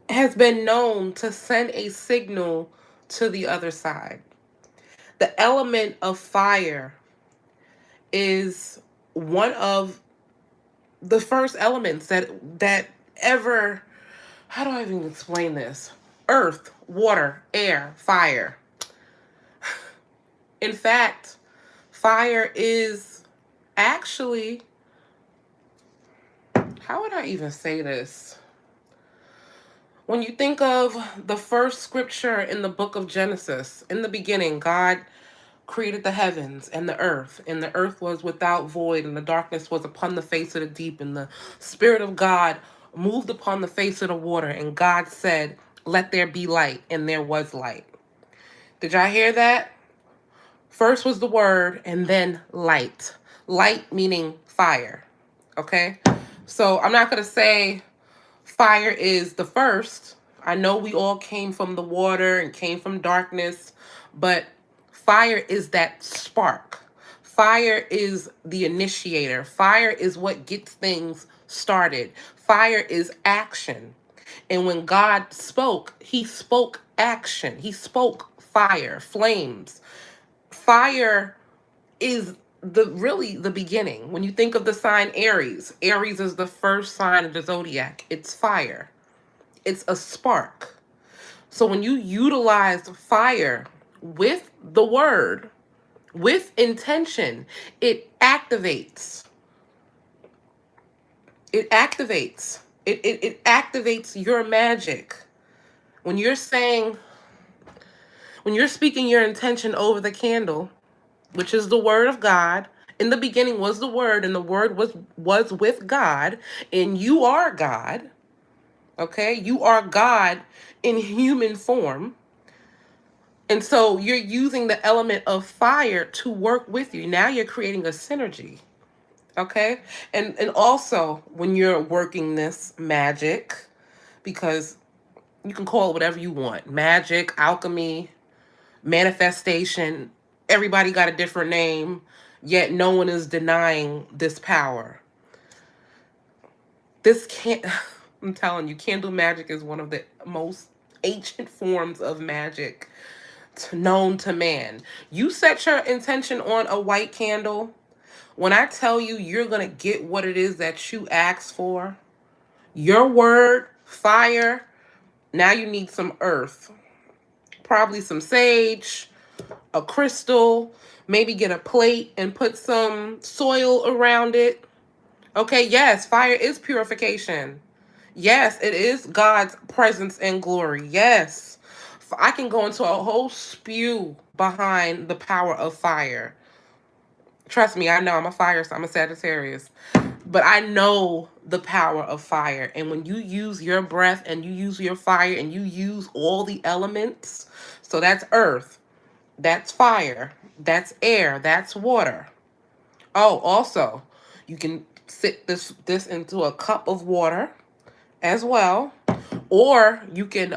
has been known to send a signal to the other side. The element of fire is one of the first elements that ever, how do I even explain this? Earth, water, air, fire. In fact, fire is actually, how would I even say this? When you think of the first scripture in the book of Genesis, in the beginning, God created the heavens and the earth was without void, and the darkness was upon the face of the deep, and the Spirit of God moved upon the face of the water, and God said, "Let there be light," and there was light. Did y'all hear that? First was the word, and then light. Light meaning fire. Okay? So I'm not going to say fire is the first. I know we all came from the water and came from darkness, but fire is that spark. Fire is the initiator. Fire is what gets things started. Fire is action. And when God spoke, he spoke action. He spoke fire, flames. Fire is really the beginning. When you think of the sign Aries, Aries is the first sign of the zodiac. It's fire. It's a spark. So when you utilize fire with the word, with intention, it activates. It activates. It activates your magic. When you're saying, when you're speaking your intention over the candle, which is the word of God. In the beginning was the word, and the word was with God, and you are God. Okay? You are God in human form. And so you're using the element of fire to work with you. Now you're creating a synergy. Okay? And also when you're working this magic, because you can call it whatever you want. Magic, alchemy, manifestation, everybody got a different name, yet no one is denying this power. This can't, I'm telling you, candle magic is one of the most ancient forms of magic known to man. You set your intention on a white candle. When I tell you you're going to get what it is that you asked for, your word, fire, now you need some earth, probably some sage, a crystal, maybe get a plate and put some soil around it. Okay, yes, fire is purification. Yes, it is God's presence and glory. Yes, I can go into a whole spew behind the power of fire. Trust me, I know I'm a fire, so I'm a Sagittarius. But I know the power of fire. And when you use your breath and you use your fire and you use all the elements, so that's earth, that's fire, that's air, that's water. Oh, also, you can sit this into a cup of water as well. Or you can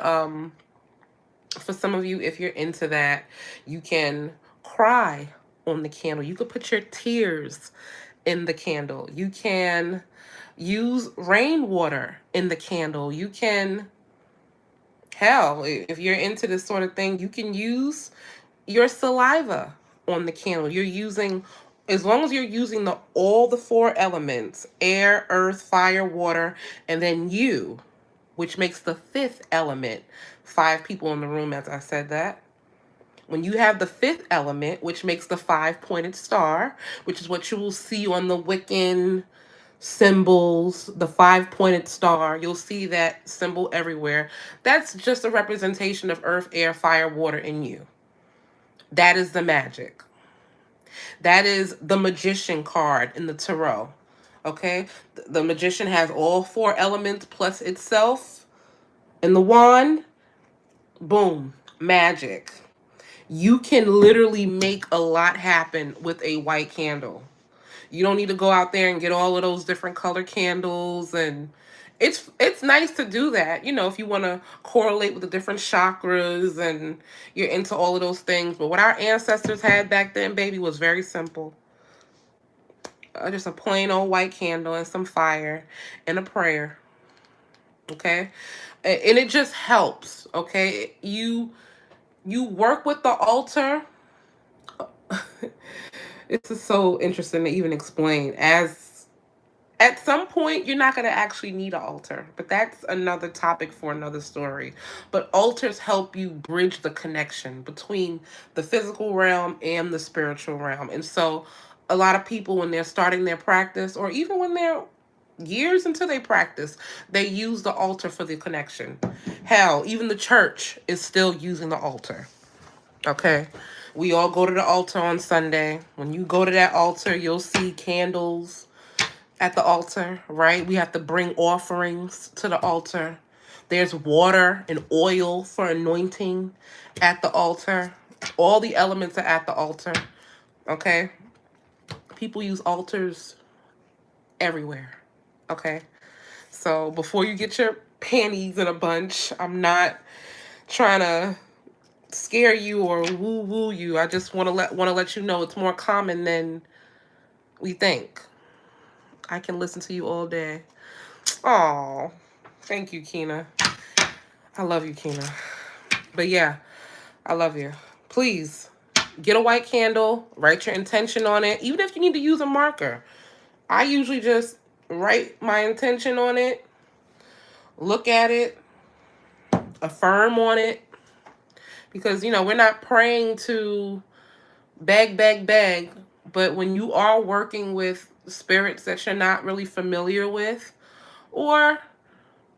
for some of you, if you're into that, you can cry on the candle. You could put your tears in the candle. You can use rainwater in the candle. You can, hell, if you're into this sort of thing, you can use your saliva on the candle. You're using, as long as you're using all the four elements, air, earth, fire, water, and then you, which makes the fifth element. 5 people in the room, as I said that. When you have the fifth element, which makes the 5-pointed star, which is what you will see on the Wiccan symbols, the 5-pointed star, you'll see that symbol everywhere. That's just a representation of earth, air, fire, water in you. That is the magic. That is the magician card in the tarot. Okay? The magician has all 4 elements plus itself. And the wand, boom, magic. You can literally make a lot happen with a white candle. You don't need to go out there and get all of those different color candles, and it's nice to do that, you know, if you want to correlate with the different chakras and you're into all of those things. But what our ancestors had back then, baby, was very simple. Just a plain old white candle and some fire and a prayer. Okay? And it just helps, okay? You work with the altar. This is so interesting to even explain. As at some point, you're not going to actually need an altar, but that's another topic for another story. But altars help you bridge the connection between the physical realm and the spiritual realm. And so a lot of people, when they're starting their practice, or even when they're years into their practice, they use the altar for the connection. Hell, even the church is still using the altar. Okay? We all go to the altar on Sunday. When you go to that altar, you'll see candles at the altar, right? We have to bring offerings to the altar. There's water and oil for anointing at the altar. All the elements are at the altar, okay? People use altars everywhere, okay? So before you get your panties in a bunch, I'm not trying to scare you or woo you. I just want to let you know it's more common than we think. I can listen to you all day. Oh, thank you, Kina. I love you, Kina. But yeah, I love you. Please get a white candle, write your intention on it. Even if you need to use a marker, I usually just write my intention on it, look at it, affirm on it. Because, we're not praying to beg, beg, beg. But when you are working with spirits that you're not really familiar with, or,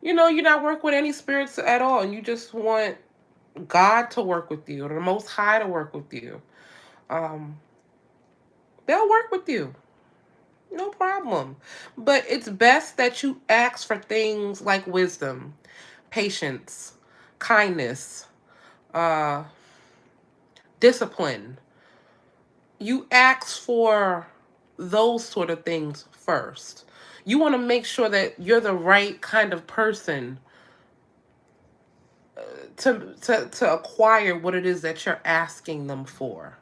you're not working with any spirits at all, and you just want God to work with you, or the Most High to work with you, um, they'll work with you. No problem. But it's best that you ask for things like wisdom, patience, kindness, uh, discipline. You ask for those sort of things first. You want to make sure that you're the right kind of person to acquire what it is that you're asking them for.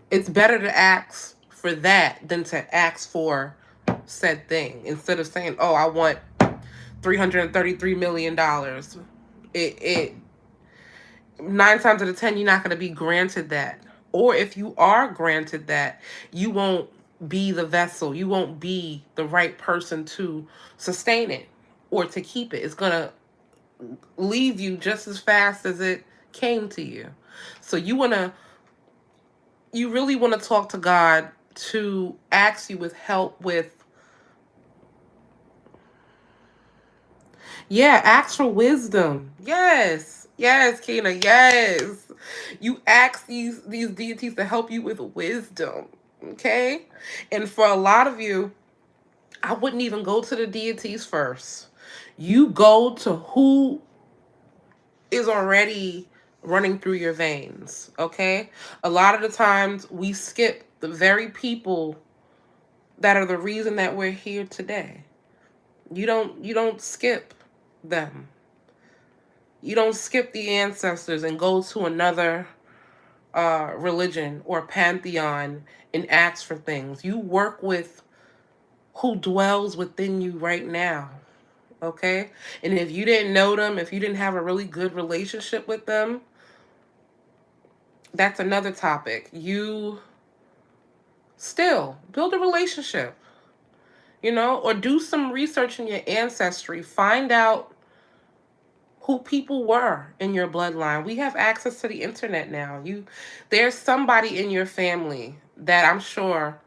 It's better to ask for that than to ask for said thing, instead of saying, "Oh, I want $333 million." It 9 times out of 10, you're not going to be granted that. Or if you are granted that, you won't be the vessel. You won't be the right person to sustain it or to keep it. It's going to leave you just as fast as it came to you. So you really want to talk to God to ask you with help with, yeah, ask for wisdom. Yes. Yes, Kina. Yes. You ask these deities to help you with wisdom. Okay? And for a lot of you, I wouldn't even go to the deities first. You go to who is already running through your veins. Okay? A lot of the times we skip the very people that are the reason that we're here today. You don't skip them. You don't skip the ancestors and go to another religion or pantheon and ask for things. You work with who dwells within you right now. Okay? And if you didn't know them, if you didn't have a really good relationship with them, that's another topic. You still build a relationship, or do some research in your ancestry. Find out who people were in your bloodline. We have access to the internet now. There's somebody in your family that I'm sure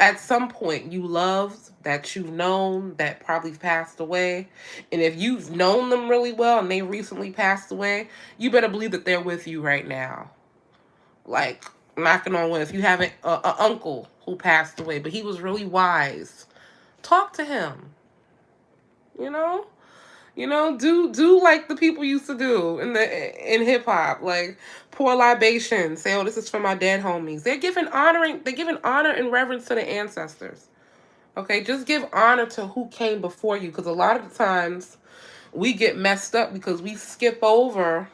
at some point you loved, that you've known, that probably passed away. And if you've known them really well and they recently passed away, you better believe that they're with you right now. Like, knocking on wood. If you have a uncle who passed away, but he was really wise, talk to him. You know? Do like the people used to do in hip hop, like pour libations, say, "Oh, this is for my dead homies." They're giving honor and reverence to the ancestors. Okay, just give honor to who came before you, because a lot of the times we get messed up because we skip over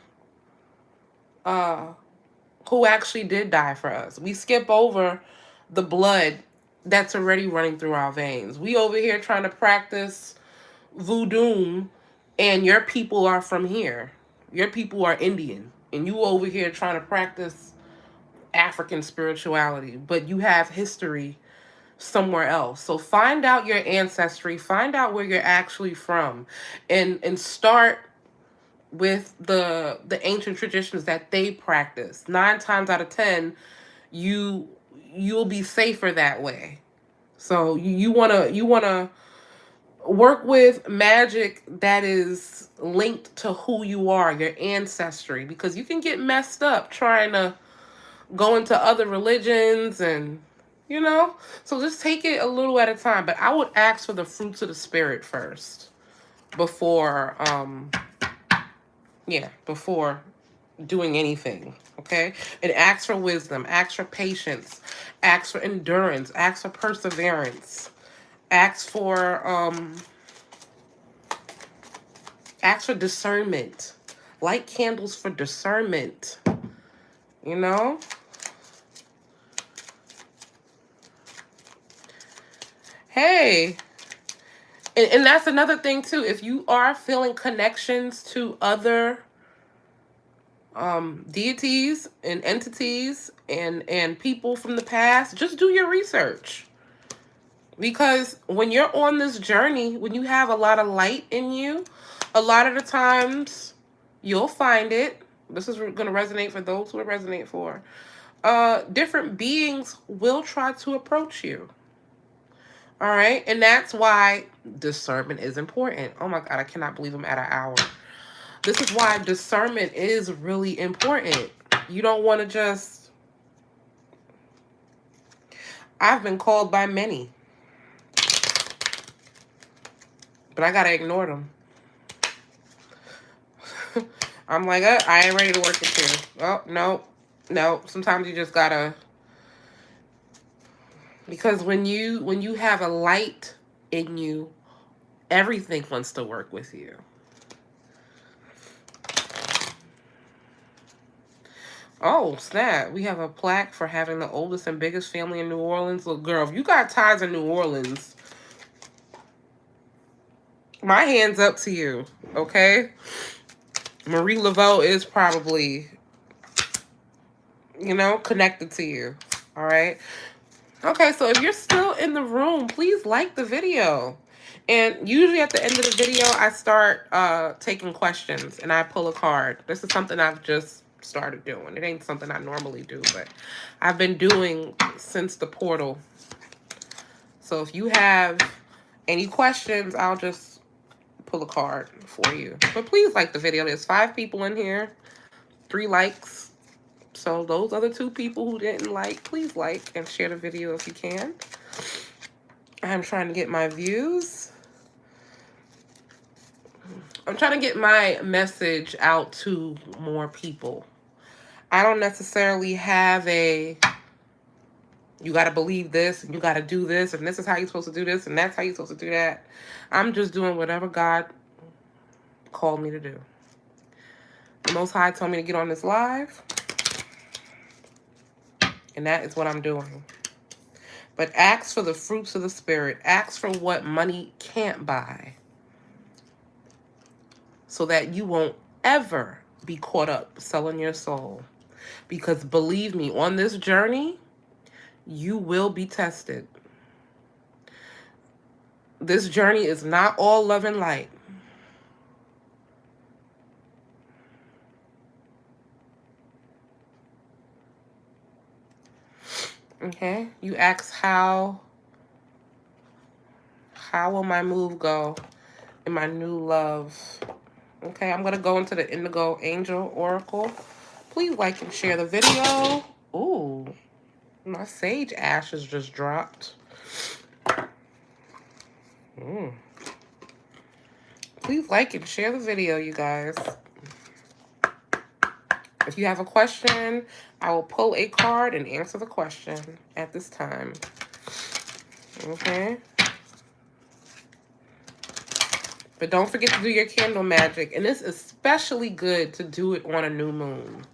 uh who actually did die for us. We skip over the blood that's already running through our veins. We over here trying to practice voodoo, and your people are from here. Your people are Indian, and you over here trying to practice African spirituality, but you have history somewhere else. So find out your ancestry, find out where you're actually from, and start with the ancient traditions that they practice. 9 times out of 10, you'll be safer that way. So you wanna work with magic that is linked to who you are, your ancestry, because you can get messed up trying to go into other religions and so just take it a little at a time. But I would ask for the fruits of the spirit first before before doing anything. Okay? And ask for wisdom, ask for patience, ask for endurance, ask for perseverance, ask for discernment. Light candles for discernment. You know? Hey. And that's another thing too. If you are feeling connections to other deities and entities and people from the past, just do your research. Because when you're on this journey, when you have a lot of light in you, a lot of the times you'll find it. This is going to resonate for those who it resonate for. Different beings will try to approach you. All right. And that's why discernment is important. Oh my God, I cannot believe I'm at an hour. This is why discernment is really important. You don't want to just... I've been called by many, but I got to ignore them. I'm like, I ain't ready to work with you. Oh, no. Sometimes you just got to... Because when you have a light in you, everything wants to work with you. Oh, snap. We have a plaque for having the oldest and biggest family in New Orleans. Look, girl, if you got ties in New Orleans, my hand's up to you, okay? Marie Laveau is probably, connected to you, all right? Okay, so if you're still in the room, please like the video. And usually at the end of the video, I start taking questions and I pull a card. This is something I've just started doing. It ain't something I normally do, but I've been doing since the portal. So if you have any questions, I'll just pull a card for you. But please like the video. There's 5 people in here, 3 likes. So those other 2 people who didn't like, please like and share the video if you can. I'm trying to get my views. I'm trying to get my message out to more people. I don't necessarily have a, you got to believe this, and you got to do this, and this is how you're supposed to do this, and that's how you're supposed to do that. I'm just doing whatever God called me to do. The Most High told me to get on this live, and that is what I'm doing. But ask for the fruits of the Spirit. Ask for what money can't buy, so that you won't ever be caught up selling your soul. Because believe me, on this journey, you will be tested. This journey is not all love and light. Okay? You ask how will my move go in my new love? Okay, I'm going to go into the Indigo Angel Oracle. Please like and share the video. Ooh, my sage ashes just dropped. Please like and share the video, you guys. If you have a question, I will pull a card and answer the question at this time. Okay? But don't forget to do your candle magic. And it's especially good to do it on a new moon.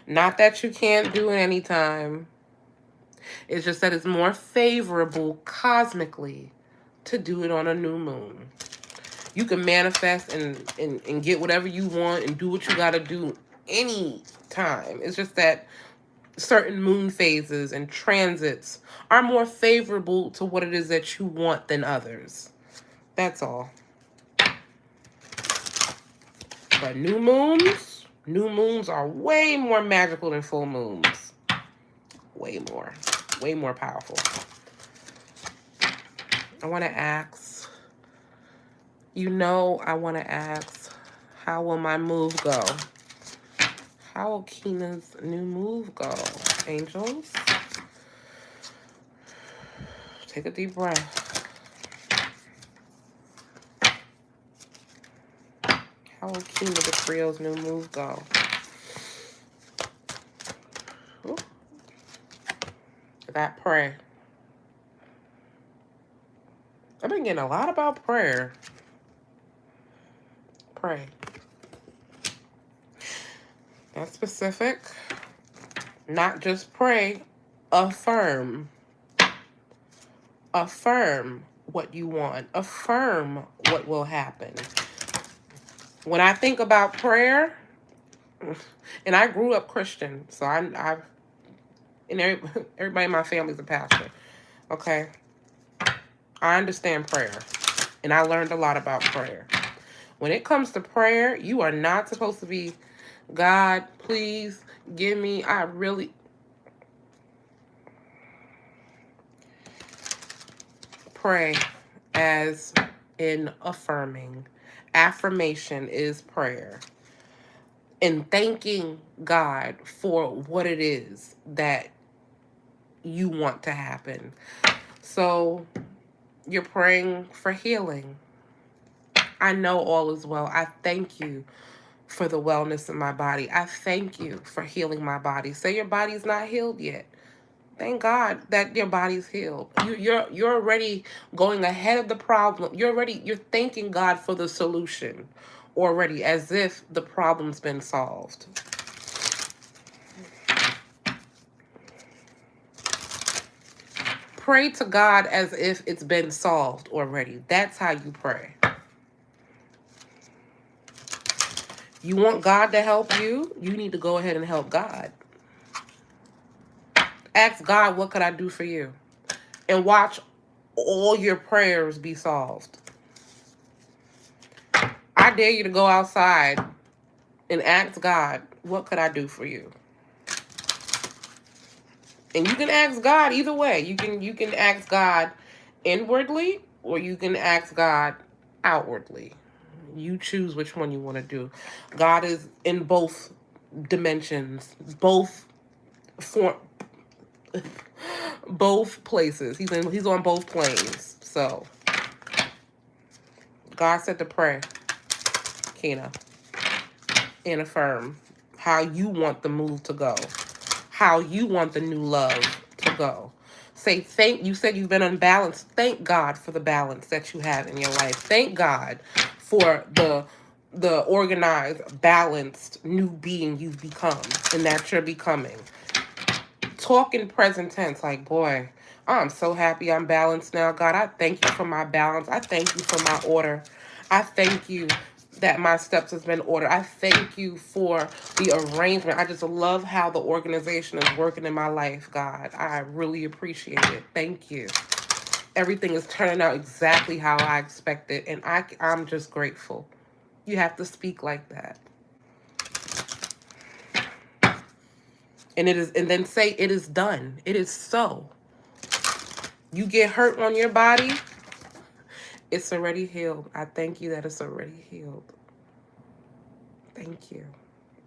Not that you can't do it anytime. It's just that it's more favorable cosmically to do it on a new moon. You can manifest and get whatever you want and do what you got to do any time. It's just that certain moon phases and transits are more favorable to what it is that you want than others. That's all. But new moons are way more magical than full moons. Way more powerful. I want to ask, I want to ask, how will my move go? How will Keena's new move go? Angels, take a deep breath. How will Keena the Creole's new move go? Ooh. That pray. I've been getting a lot about prayer. Pray. That's specific. Not just pray. Affirm. Affirm what you want. Affirm what will happen. When I think about prayer, and I grew up Christian, so I've and everybody in my family's a pastor. Okay? I understand prayer. And I learned a lot about prayer. When it comes to prayer, you are not supposed to be God, please give me, I really pray as in affirming. Affirmation is prayer. And thanking God for what it is that you want to happen. So you're praying for healing. I know all is well. I thank you for the wellness in my body. I thank you for healing my body. Say your body's not healed yet. Thank God that your body's healed. You're already going ahead of the problem. You're thanking God for the solution already, as if the problem's been solved. Pray to God as if it's been solved already. That's how you pray. You want God to help you, you need to go ahead and help God. Ask God, what could I do for you? And watch all your prayers be solved. I dare you to go outside and ask God, what could I do for you? And you can ask God either way. You can ask God inwardly, or you can ask God outwardly. You choose which one you want to do. God is in both dimensions, both places. He's on both planes. So God said to pray, Kina, and affirm how you want the move to go, how you want the new love to go. Say you said you've been unbalanced. Thank God for the balance that you have in your life. Thank God for the organized, balanced new being you've become and that you're becoming. Talk in present tense, like, boy, I'm so happy I'm balanced now. God, I thank you for my balance. I thank you for my order. I thank you that my steps has been ordered. I thank you for the arrangement. I just love how the organization is working in my life, God. I really appreciate it. Thank you. Everything is turning out exactly how I expected, and I'm just grateful. You have to speak like that. And then say it is done. It is so. You get hurt on your body, it's already healed. I thank you that it's already healed. Thank you.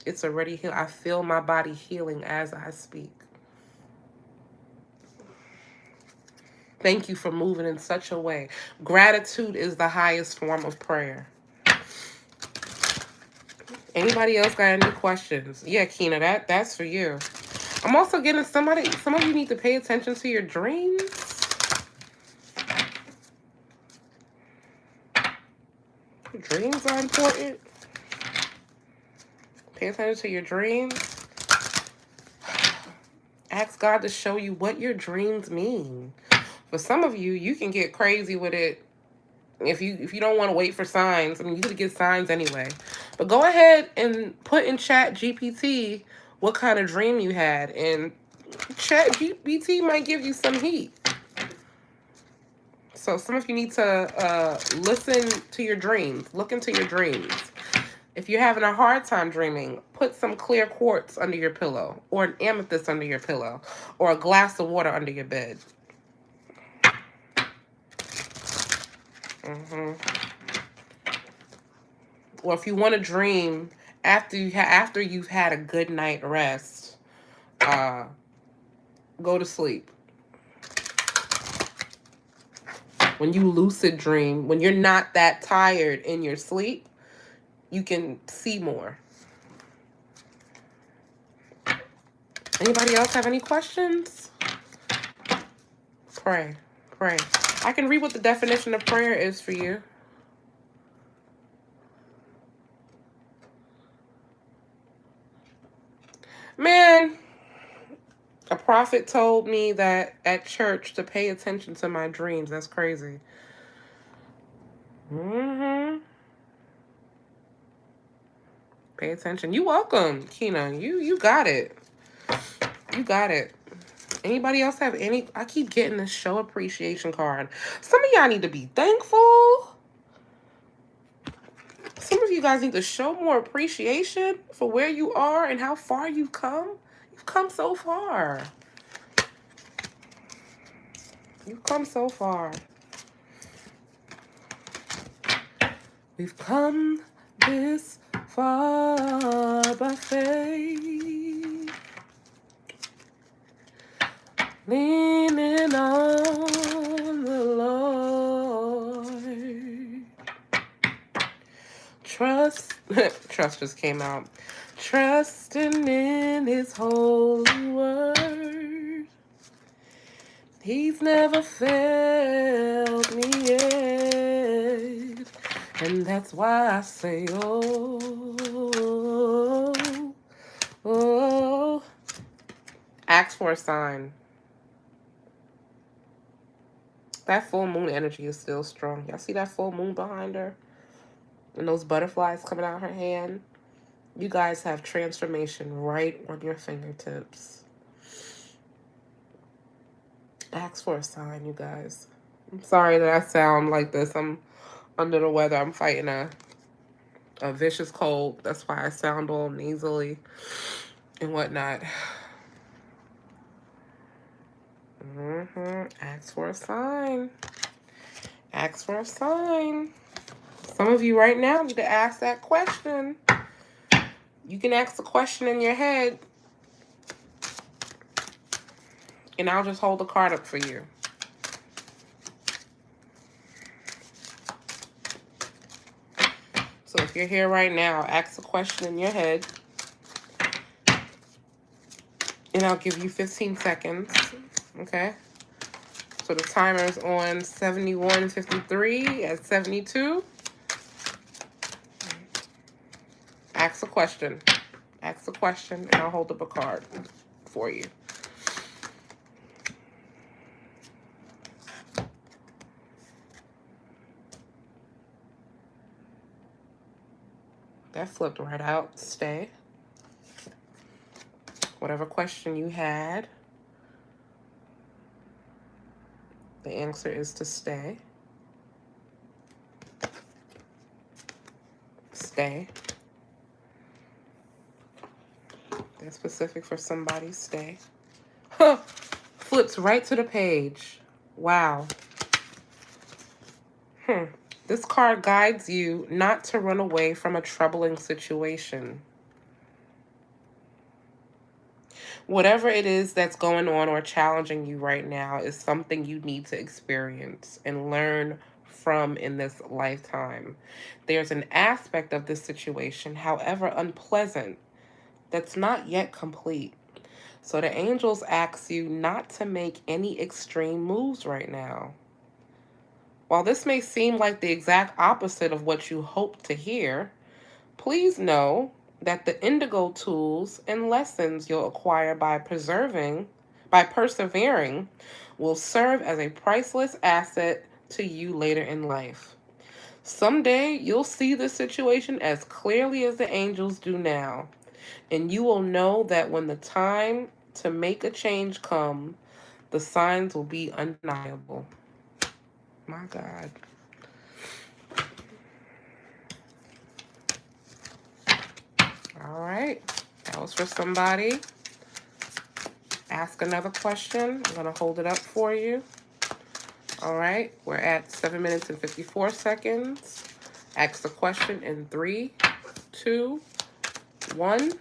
It's already healed. I feel my body healing as I speak. Thank you for moving in such a way. Gratitude is the highest form of prayer. Anybody else got any questions? Yeah, Kina, that's for you. I'm also getting some of you need to pay attention to your dreams. Dreams are important. Pay attention to your dreams. Ask God to show you what your dreams mean. For some of you, you can get crazy with it. If you don't want to wait for signs, I mean, you could get signs anyway. But go ahead and put in Chat GPT what kind of dream you had, and Chat GPT might give you some heat. So some of you need to listen to your dreams. Look into your dreams. If you're having a hard time dreaming, put some clear quartz under your pillow, or an amethyst under your pillow, or a glass of water under your bed. Or if you want to dream after you've had a good night rest, go to sleep. When you lucid dream, when you're not that tired in your sleep, you can see more. Anybody else have any questions? Pray. I can read what the definition of prayer is for you. Man, a prophet told me that at church to pay attention to my dreams. That's crazy. Pay attention. You welcome, Kina. You got it. You got it. Anybody else have any? I keep getting this show appreciation card. Some of y'all need to be thankful. Some of you guys need to show more appreciation for where you are and how far you've come. You've come so far. You've come so far. We've come this far by faith, leaning on the Lord. Trust just came out. Trusting in His holy word. He's never failed me yet. And that's why I say, oh. Ask for a sign. That full moon energy is still strong. Y'all see that full moon behind her? And those butterflies coming out her hand? You guys have transformation right on your fingertips. Ask for a sign, you guys. I'm sorry that I sound like this. I'm under the weather. I'm fighting a vicious cold. That's why I sound all nasally and whatnot. Ask for a sign. Ask for a sign. Some of you right now need to ask that question. You can ask the question in your head, and I'll just hold the card up for you. So if you're here right now, ask the question in your head, and I'll give you 15 seconds, okay? So the timer's on 71:53 at 72. Ask a question. Ask a question, and I'll hold up a card for you. That flipped right out. Stay. Whatever question you had, the answer is to stay. Stay. That's specific for somebody. Stay. Huh. Flips right to the page. Wow. This card guides you not to run away from a troubling situation. Whatever it is that's going on or challenging you right now is something you need to experience and learn from in this lifetime. There's an aspect of this situation, however unpleasant, that's not yet complete. So the angels ask you not to make any extreme moves right now. While this may seem like the exact opposite of what you hope to hear, please know that the indigo tools and lessons you'll acquire by persevering will serve as a priceless asset to you later in life. Someday you'll see the situation as clearly as the angels do now, and you will know that when the time to make a change comes, the signs will be undeniable. My God. All right. That was for somebody. Ask another question. I'm going to hold it up for you. All right. We're at 7 minutes and 54 seconds. Ask the question in 3, 2, 1.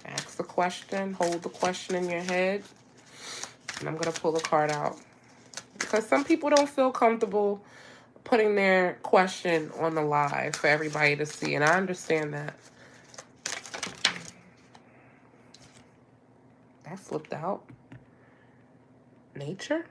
Ask the question. Hold the question in your head. And I'm going to pull the card out. Because some people don't feel comfortable putting their question on the live for everybody to see. And I understand that. That flipped out. Nature?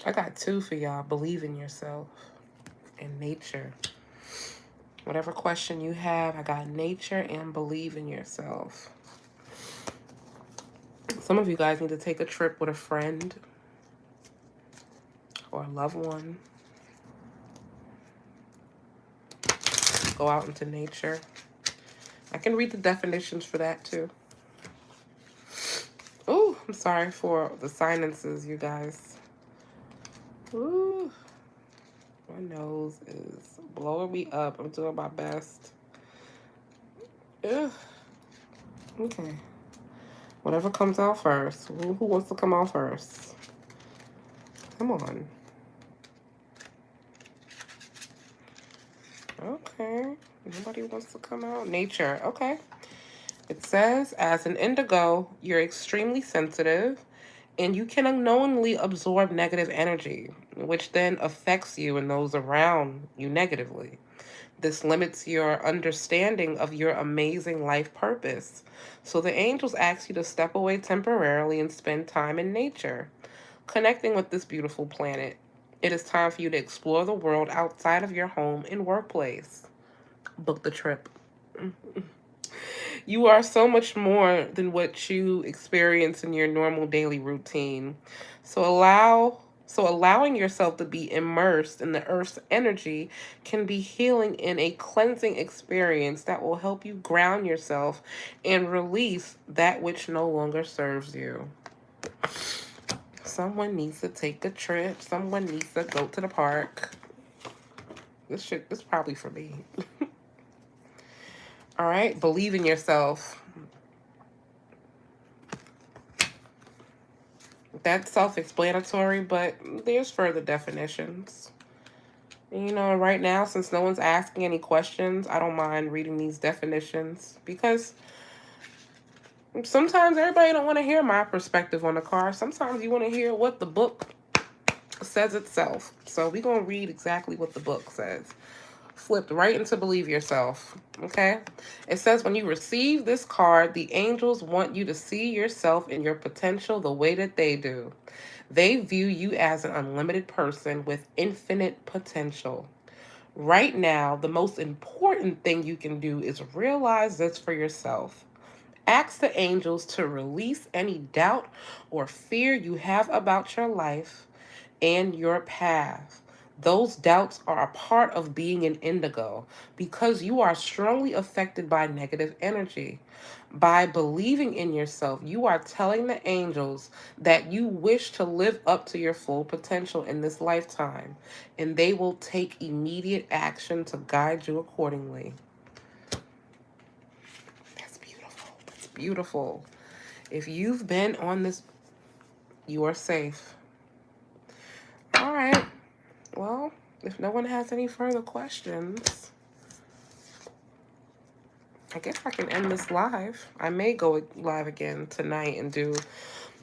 I got 2 for y'all. Believe in yourself and nature. Whatever question you have, I got nature and believe in yourself. Some of you guys need to take a trip with a friend or a loved one. Go out into nature. I can read the definitions for that too. Oh, I'm sorry for the silences, you guys. Ooh, my nose is blowing me up. I'm doing my best. Ugh. Okay. Whatever comes out first. Who wants to come out first? Come on. Okay. Nobody wants to come out. Nature. Okay. It says, as an indigo, you're extremely sensitive and you can unknowingly absorb negative energy, which then affects you and those around you negatively. This limits your understanding of your amazing life purpose. So the angels ask you to step away temporarily and spend time in nature, connecting with this beautiful planet. It is time for you to explore the world outside of your home and workplace. Book the trip. You are so much more than what you experience in your normal daily routine. So allowing yourself to be immersed in the earth's energy can be healing in a cleansing experience that will help you ground yourself and release that which no longer serves you. Someone needs to take a trip. Someone needs to go to the park. This probably for me. All right, believe in yourself. That's self-explanatory, but there's further definitions. You know, right now, since no one's asking any questions, I don't mind reading these definitions because sometimes everybody don't want to hear my perspective on the card. Sometimes you want to hear what the book says itself. So we're going to read exactly what the book says. Flipped right into believe yourself. Okay? It says when you receive this card, the angels want you to see yourself and your potential the way that they do. They view you as an unlimited person with infinite potential. Right now, the most important thing you can do is realize this for yourself. Ask the angels to release any doubt or fear you have about your life and your path. Those doubts are a part of being an indigo because you are strongly affected by negative energy. By believing in yourself, you are telling the angels that you wish to live up to your full potential in this lifetime, and they will take immediate action to guide you accordingly. That's beautiful. That's beautiful. If you've been on this, you are safe. All right. Well, if no one has any further questions, I guess I can end this live. I may go live again tonight and do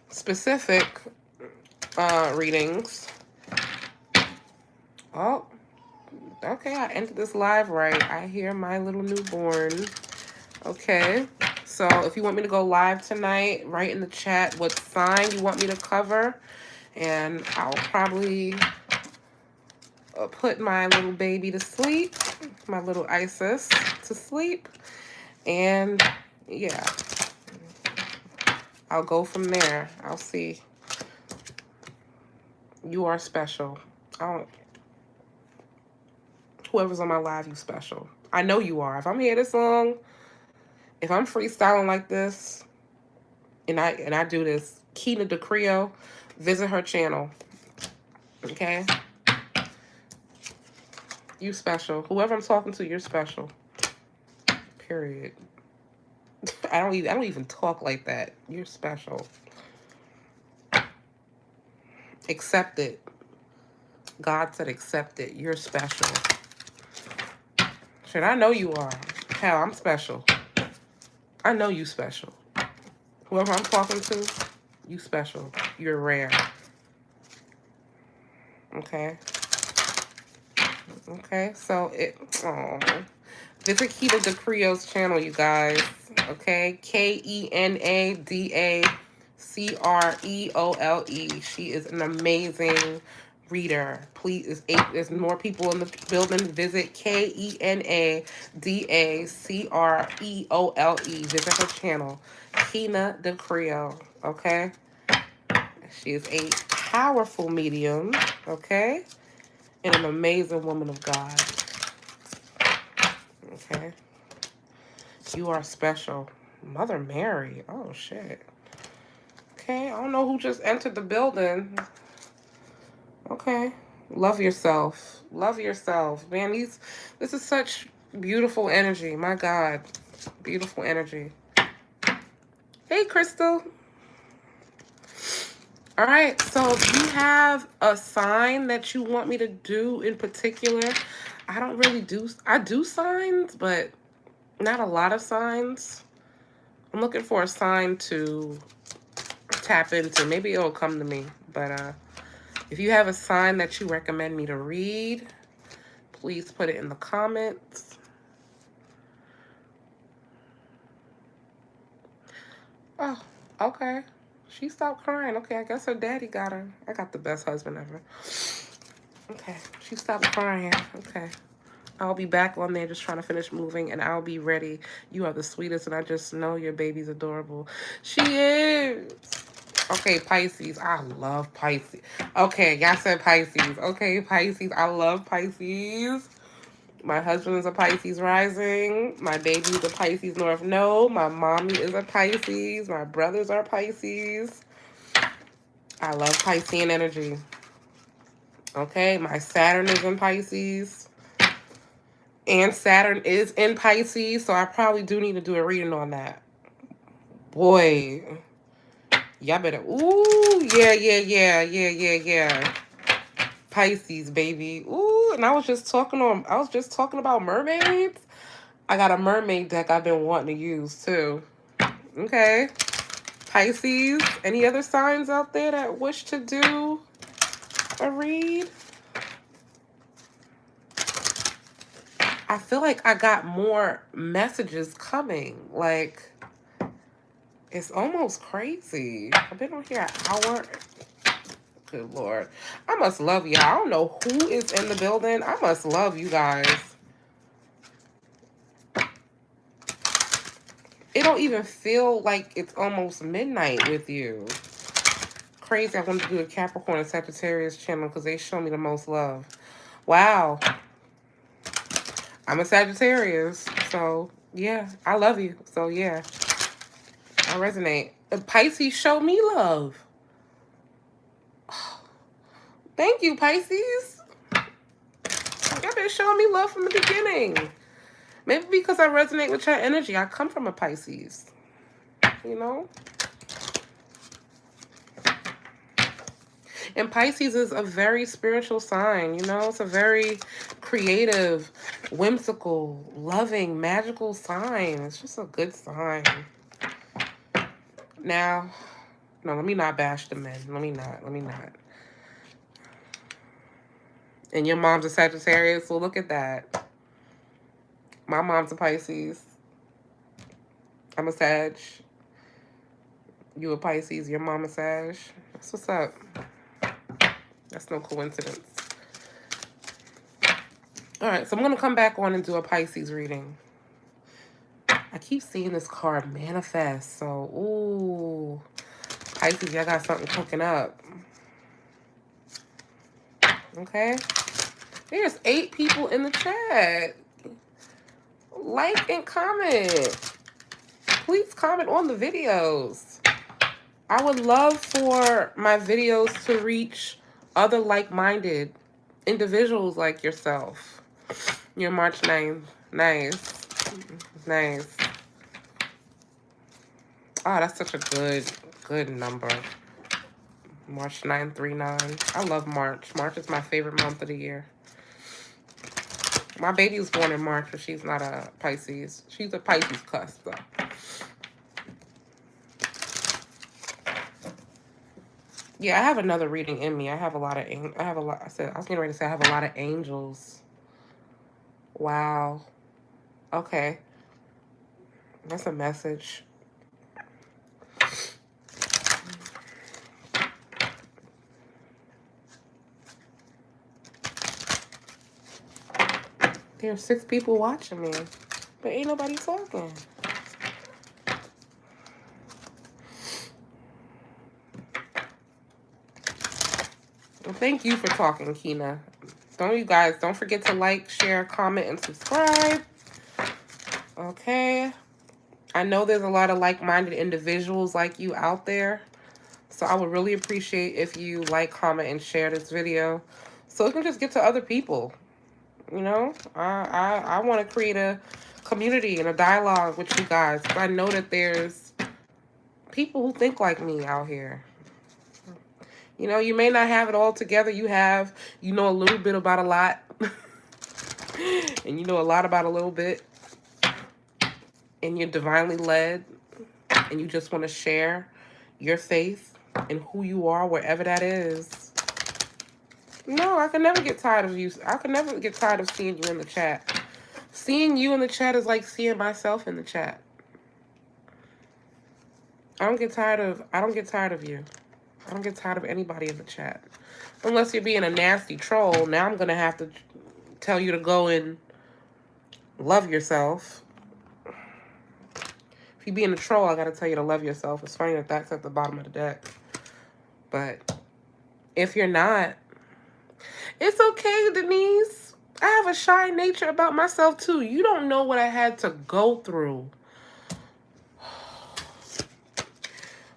specific readings. Oh, okay. I ended this live right. I hear my little newborn. Okay. So if you want me to go live tonight, write in the chat what sign you want me to cover. And I'll probably put my little baby to sleep, my little Isis to sleep. And yeah, I'll go from there. I'll see. You are special. Whoever's on my live, you special. I know you are. If I'm here this long, if I'm freestyling like this, and I do this, Kina DeCrio, visit her channel. Okay? You special. Whoever I'm talking to, you're special. Period. I don't even talk like that. You're special. Accept it. God said accept it. You're special. Shit, I know you are. Hell, I'm special. I know you special. Whoever I'm talking to, you special. You're rare. Okay? Okay, so visit Keita DeCrio's channel, you guys. Okay? KENADACREOLE. She is an amazing reader. Please, there's more people in the building. Visit KENADACREOLE. Visit her channel. Keena DeCrio. Okay? She is a powerful medium. Okay? And an amazing woman of God. Okay? You are special. Mother Mary. Oh, shit. Okay, I don't know who just entered the building. Okay. Love yourself. Love yourself. Man, this is such beautiful energy. My God. Beautiful energy. Hey, Crystal. All right, so if you have a sign that you want me to do in particular, I don't really I do signs, but not a lot of signs. I'm looking for a sign to tap into. Maybe it'll come to me. But if you have a sign that you recommend me to read, please put it in the comments. Oh, okay. She stopped crying. Okay, I guess her daddy got her. I got the best husband ever. Okay, she stopped crying. Okay. I'll be back on there just trying to finish moving, and I'll be ready. You are the sweetest, and I just know your baby's adorable. She is. Okay, Pisces. I love Pisces. Okay, y'all said Pisces. Okay, Pisces. I love Pisces. My husband is a Pisces rising. My baby's a Pisces North Node. My mommy is a Pisces. My brothers are Pisces. I love Piscean energy. Okay, my Saturn is in Pisces. And Saturn is in Pisces, so I probably do need to do a reading on that. Boy. Y'all better... Ooh, yeah. Pisces, baby. Ooh, and I was just talking about mermaids. I got a mermaid deck I've been wanting to use too. Okay. Pisces. Any other signs out there that wish to do a read? I feel like I got more messages coming. Like, it's almost crazy. I've been on here an hour. Good Lord. I must love y'all. I don't know who is in the building. I must love you guys. It don't even feel like it's almost midnight with you. Crazy. I wanted to do a Capricorn and Sagittarius channel because they show me the most love. Wow. I'm a Sagittarius. So, yeah. I love you. So, yeah. I resonate. Pisces show me love. Thank you, Pisces. Y'all been showing me love from the beginning. Maybe because I resonate with your energy. I come from a Pisces. You know? And Pisces is a very spiritual sign, you know? It's a very creative, whimsical, loving, magical sign. It's just a good sign. Now, no, let me not bash the men. Let me not. And your mom's a Sagittarius, so look at that. My mom's a Pisces. I'm a Sag. You a Pisces, your mom a Sag. That's what's up. That's no coincidence. All right, so I'm going to come back on and do a Pisces reading. I keep seeing this card manifest. So, ooh. Pisces, y'all got something cooking up. Okay. There's 8 people in the chat. Like and comment. Please comment on the videos. I would love for my videos to reach other like-minded individuals like yourself. You're March 9th. Nice. Nice. Oh, that's such a good number. March 939. I love March. March is my favorite month of the year. My baby was born in March, but she's not a Pisces. She's a Pisces cusp, though. Yeah, I have another reading in me. I have a lot. I was getting ready to say I have a lot of angels. Wow. Okay. That's a message. There's 6 people watching me, but ain't nobody talking. Well, thank you for talking, Kina. Don't forget to like, share, comment, and subscribe. Okay. I know there's a lot of like-minded individuals like you out there. So I would really appreciate if you like, comment, and share this video so it can just get to other people. You know, I want to create a community and a dialogue with you guys. I know that there's people who think like me out here. You know, you may not have it all together. You know a little bit about a lot. And you know a lot about a little bit. And you're divinely led. And you just want to share your faith and who you are, wherever that is. No, I can never get tired of you. I can never get tired of seeing you in the chat. Seeing you in the chat is like seeing myself in the chat. I don't get tired of you. I don't get tired of anybody in the chat. Unless you're being a nasty troll. Now I'm going to have to tell you to go and love yourself. If you're being a troll, I got to tell you to love yourself. It's funny that that's at the bottom of the deck. But if you're not, it's okay, Denise. I have a shy nature about myself, too. You don't know what I had to go through.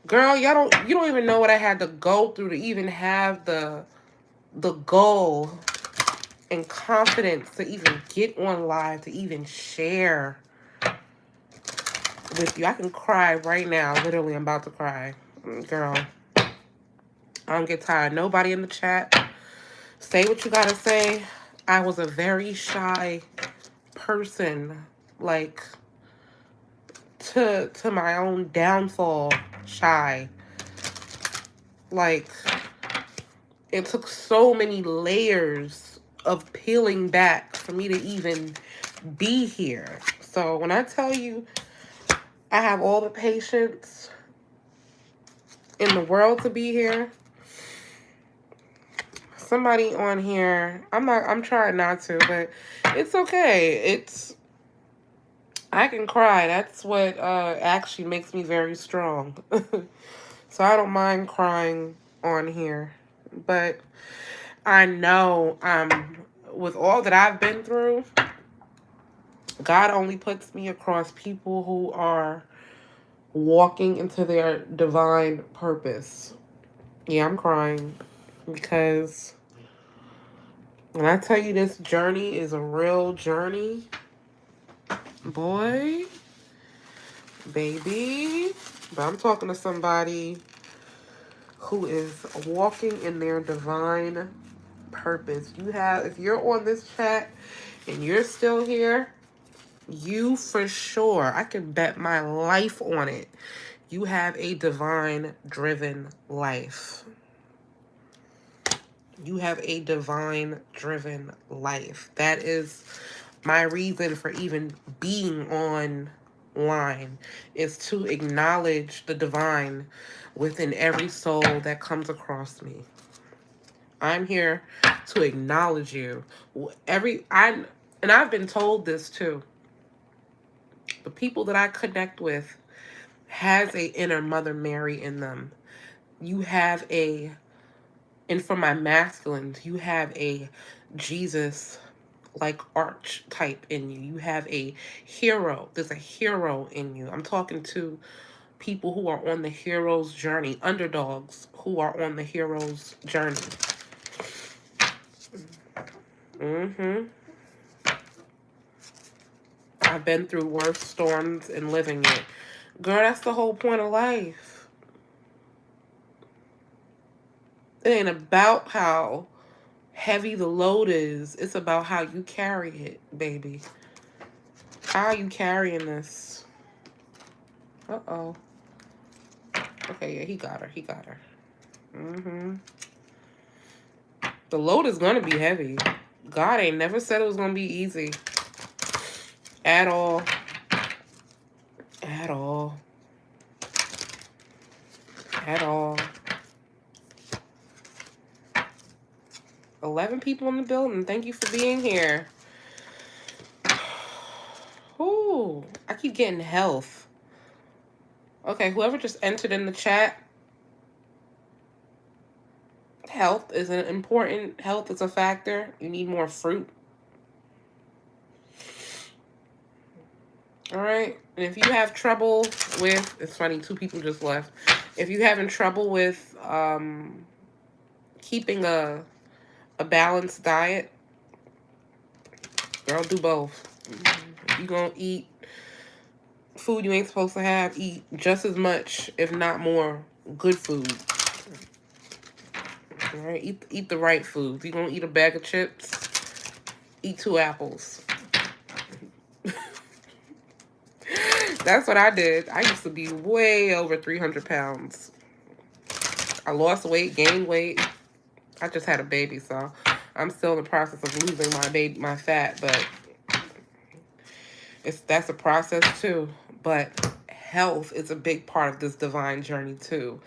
Girl, you don't even know what I had to go through to even have the goal and confidence to even get on live, to even share with you. I can cry right now. Literally, I'm about to cry. Girl, I don't get tired. Nobody in the chat. Say what you gotta say. I was a very shy person. Like, to my own downfall, shy. Like, it took so many layers of peeling back for me to even be here. So when I tell you I have all the patience in the world to be here, somebody on here, I'm trying not to, but it's okay. I can cry. That's what actually makes me very strong. So I don't mind crying on here. But I know with all that I've been through, God only puts me across people who are walking into their divine purpose. Yeah, I'm crying because when I tell you this journey is a real journey, boy, baby, but I'm talking to somebody who is walking in their divine purpose. If you're on this chat and you're still here, you for sure, I can bet my life on it, you have a divine driven life. You have a divine driven life. That is my reason for even being online, is to acknowledge the divine within every soul that comes across me. I'm here to acknowledge you. And I've been told this too. The people that I connect with has a inner Mother Mary in them. And for my masculines, you have a Jesus like archetype in you. You have a hero. There's a hero in you. I'm talking to people who are on the hero's journey, underdogs who are on the hero's journey. I've been through worse storms and living it. Girl, that's the whole point of life. It ain't about how heavy the load is. It's about how you carry it, baby. How are you carrying this? Uh-oh. Okay, yeah, he got her. The load is gonna be heavy. God ain't never said it was gonna be easy. At all. At all. At all. 11 people in the building. Thank you for being here. Ooh, I keep getting health. Okay, whoever just entered in the chat, health is an important. Health is a factor. You need more fruit. All right. And if you have trouble with, it's funny, two people just left. If you having trouble with keeping a balanced diet, girl, do both. If you gonna eat food you ain't supposed to have, eat just as much, if not more, good food. All right. Eat the right food. If you gonna eat a bag of chips, eat 2 apples. That's what I did. I used to be way over 300 pounds. I lost weight, gained weight. I just had a baby, so I'm still in the process of losing my fat, but that's a process too. But health is a big part of this divine journey too.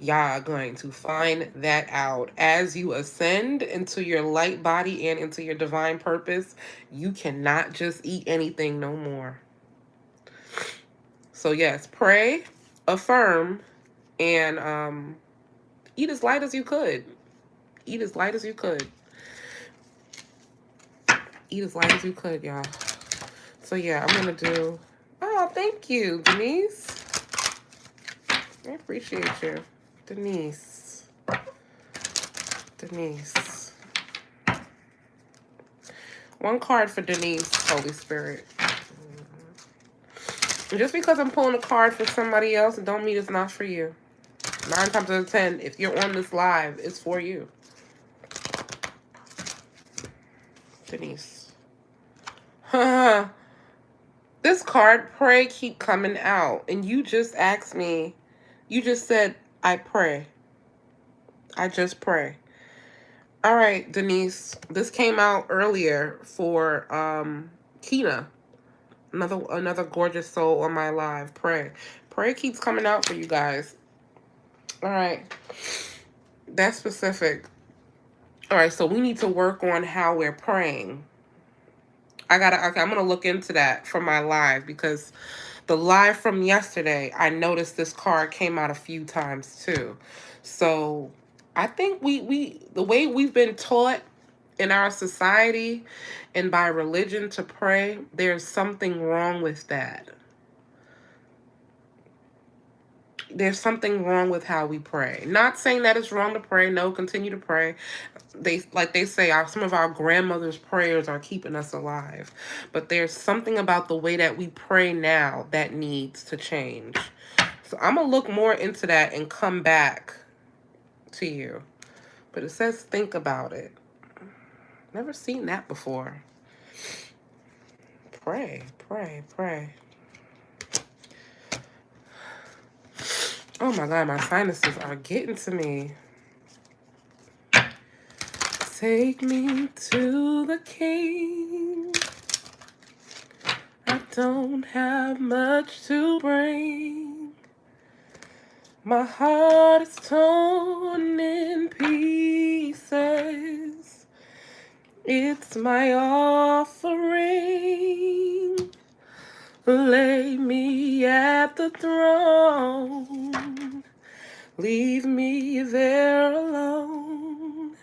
Y'all are going to find that out as you ascend into your light body and into your divine purpose. You cannot just eat anything no more. So yes, pray, affirm, and eat as light as you could. Eat as light as you could. Eat as light as you could, y'all. So yeah, I'm gonna do. Oh, thank you, Denise. I appreciate you, Denise. Denise. One card for Denise, Holy Spirit. Just because I'm pulling a card for somebody else, don't mean it's not for you. 9 times out of 10, if you're on this live, it's for you. Denise. This card, pray, keep coming out. And you just asked me, you just said, I pray. I just pray. All right, Denise. This came out earlier for Kina. Another gorgeous soul on my live. Pray. Pray keeps coming out for you guys. All right. That's specific. All right, so we need to work on how we're praying. Okay, I'm gonna look into that for my live, because the live from yesterday, I noticed this card came out a few times too. So I think the way we've been taught in our society and by religion to pray, there's something wrong with that. There's something wrong with how we pray. Not saying that it's wrong to pray. No, continue to pray. They say, some of our grandmothers' prayers are keeping us alive. But there's something about the way that we pray now that needs to change. So I'm going to look more into that and come back to you. But it says think about it. Never seen that before. Pray, pray, pray. Oh my God, my sinuses are getting to me. Take me to the King. I don't have much to bring. My heart is torn in pieces. It's my offering. Lay me at the throne. Leave me there alone.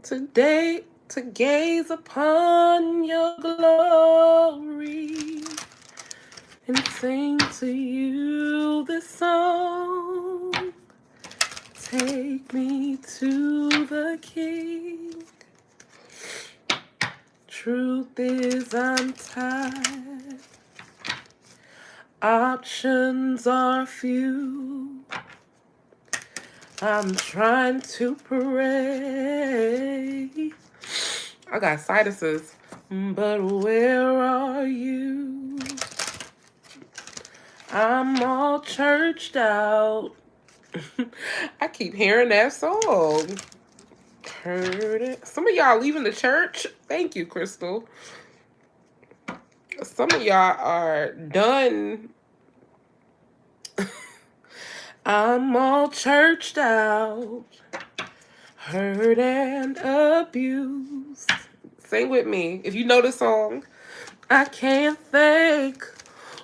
Today, to gaze upon your glory and sing to you this song. Take me to the King. Truth is I'm tired. Options are few. I'm trying to pray. I got sinuses, but where are you? I'm all churched out. I keep hearing that song. Heard it. Some of y'all leaving the church. Thank you, Crystal. Some of y'all are done. I'm all churched out, hurt and abused. Sing with me if you know the song. I can't think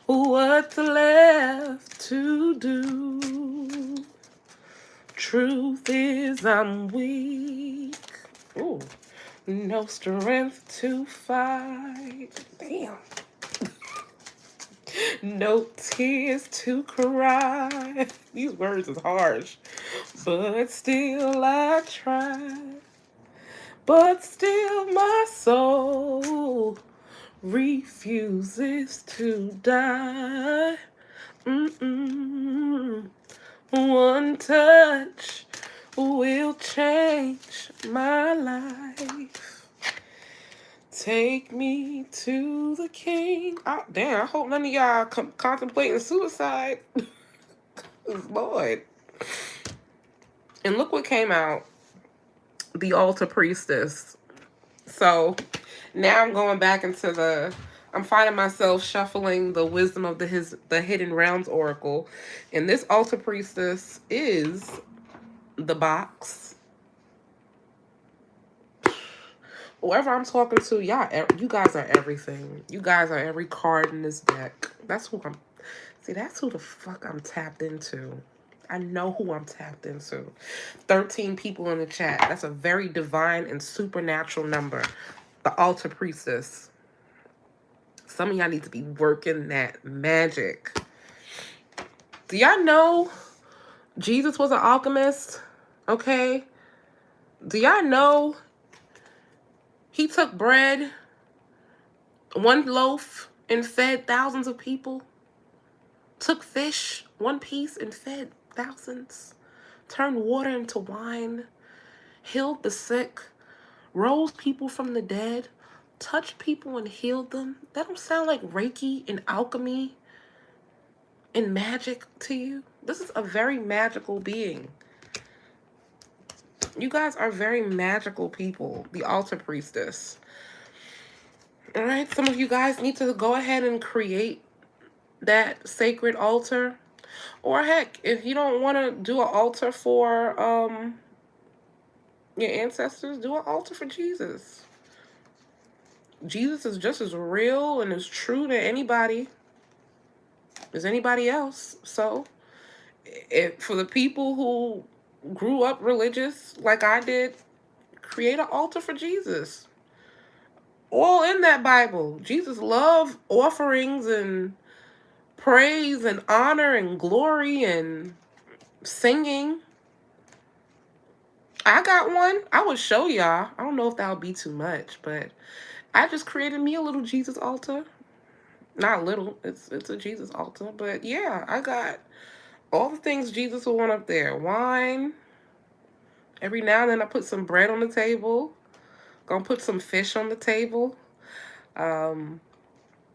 what's left to do. Truth is I'm weak. Ooh, no strength to fight. Damn. No tears to cry. These words is harsh. But still I try. But still my soul refuses to die. Mm-mm. One touch will change my life. Take me to the king. Oh, damn, I hope none of y'all contemplating suicide. Lord. And look what came out. The altar priestess. So now I'm going back into I'm finding myself shuffling the wisdom of the Hidden Realms Oracle. And this altar priestess is the box. Whoever I'm talking to, you guys are everything. You guys are every card in this deck. That's who the fuck I'm tapped into. I know who I'm tapped into. 13 people in the chat. That's a very divine and supernatural number. The altar priestess. Some of y'all need to be working that magic. Do y'all know Jesus was an alchemist? Okay. Do y'all know he took bread, one loaf, and fed thousands of people? Took fish, one piece, and fed thousands. Turned water into wine. Healed the sick. Rose people from the dead. Touched people and healed them. That don't sound like Reiki and alchemy and magic to you? This is a very magical being. You guys are very magical people. The altar priestess. All right, some of you guys need to go ahead and create that sacred altar. Or heck, if you don't want to do an altar for your ancestors, do an altar for Jesus. Jesus is just as real and as true to anybody as anybody else. So, for the people who grew up religious like I did, create an altar for Jesus. All in that Bible. Jesus loved offerings and praise and honor and glory and singing. I got one. I would show y'all. I don't know if that would be too much, but I just created me a little Jesus altar. Not little. It's a Jesus altar. But yeah, I got all the things Jesus would want up there. Wine. Every now and then I put some bread on the table. Gonna put some fish on the table.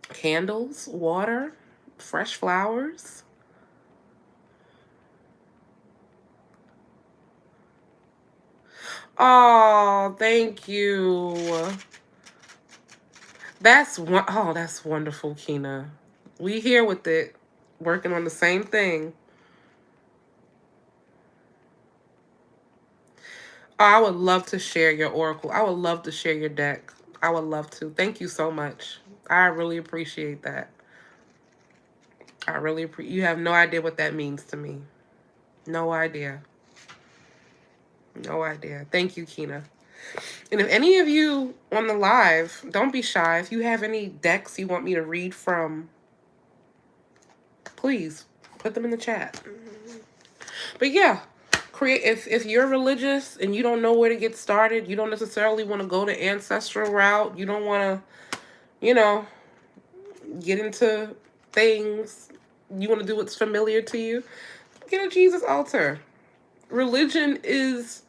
Candles, water, fresh flowers. Oh, thank you. That's wonderful, Kina. We here with it, working on the same thing. Oh, I would love to share your oracle. I would love to share your deck. I would love to. Thank you so much. I really appreciate that. You have no idea what that means to me. No idea. No idea. Thank you, Kina. And if any of you on the live, don't be shy. If you have any decks you want me to read from, please put them in the chat. But yeah, if you're religious and you don't know where to get started, you don't necessarily want to go the ancestral route, you don't want to, get into things, you want to do what's familiar to you, get a Jesus altar. Religion is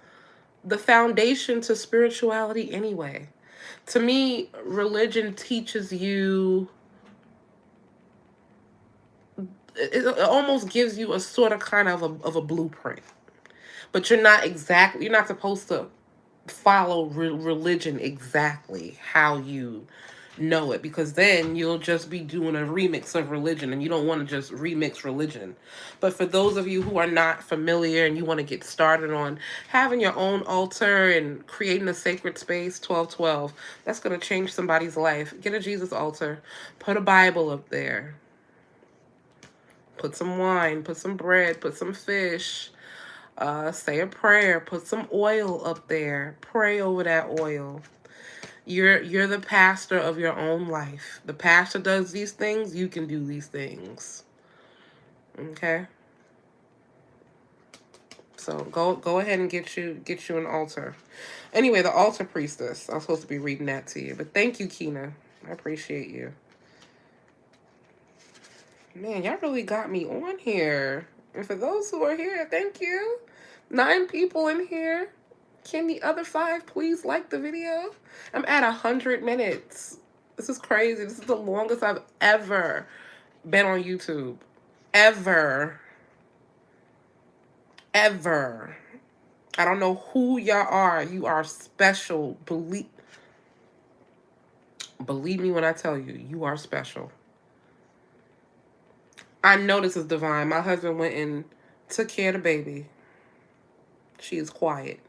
the foundation to spirituality anyway. To me, religion teaches you, it almost gives you a sort of kind of a blueprint. But you're not supposed to follow religion exactly how you know it, because then you'll just be doing a remix of religion, and you don't want to just remix religion. But for those of you who are not familiar and you want to get started on having your own altar and creating a sacred space, 1212, that's going to change somebody's life. Get a Jesus altar. Put a Bible up there. Put some wine, put some bread, put some fish. Say a prayer, put some oil up there. Pray over that oil. You're the pastor of your own life. The pastor does these things, you can do these things. Okay? So go ahead and get you an altar. Anyway, the altar priestess. I was supposed to be reading that to you. But thank you, Kina. I appreciate you. Man, y'all really got me on here. And for those who are here, thank you. 9 people in here. Can the other 5 please like the video? I'm at 100 minutes. This is crazy. This is the longest I've ever been on YouTube. Ever. Ever. I don't know who y'all are. You are special. Believe me when I tell you, you are special. I know this is divine. My husband went and took care of the baby. She is quiet.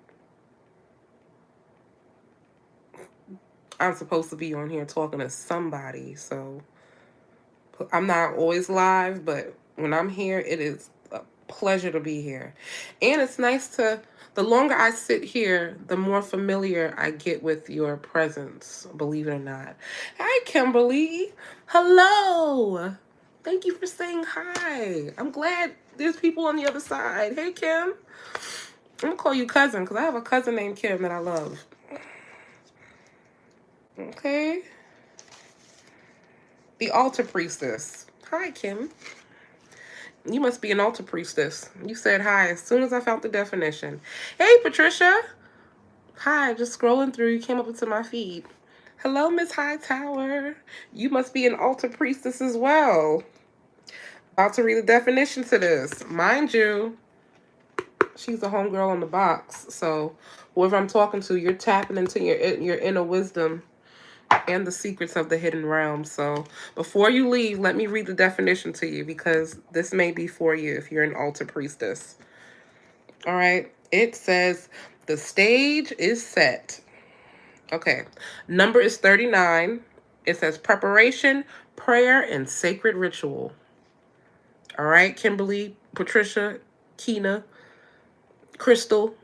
I'm supposed to be on here talking to somebody, so I'm not always live, but when I'm here, it is a pleasure to be here. And it's nice to, the longer I sit here, the more familiar I get with your presence, believe it or not. Hi, Kimberly. Hello. Thank you for saying hi. I'm glad there's people on the other side. Hey, Kim. I'm going to call you cousin because I have a cousin named Kim that I love. Okay. The altar priestess. Hi, Kim. You must be an altar priestess. You said hi as soon as I found the definition. Hey, Patricia. Hi, just scrolling through. You came up into my feed. Hello, Miss Hightower. You must be an altar priestess as well. About to read the definition to this. Mind you, she's a homegirl on the box. So whoever I'm talking to, you're tapping into your inner wisdom and the secrets of the hidden realm. So before you leave, let me read the definition to you because this may be for you if you're an altar priestess. All right. It says the stage is set. Okay. Number is 39. It says preparation, prayer, and sacred ritual. All right. Kimberly, Patricia, Kina, Crystal,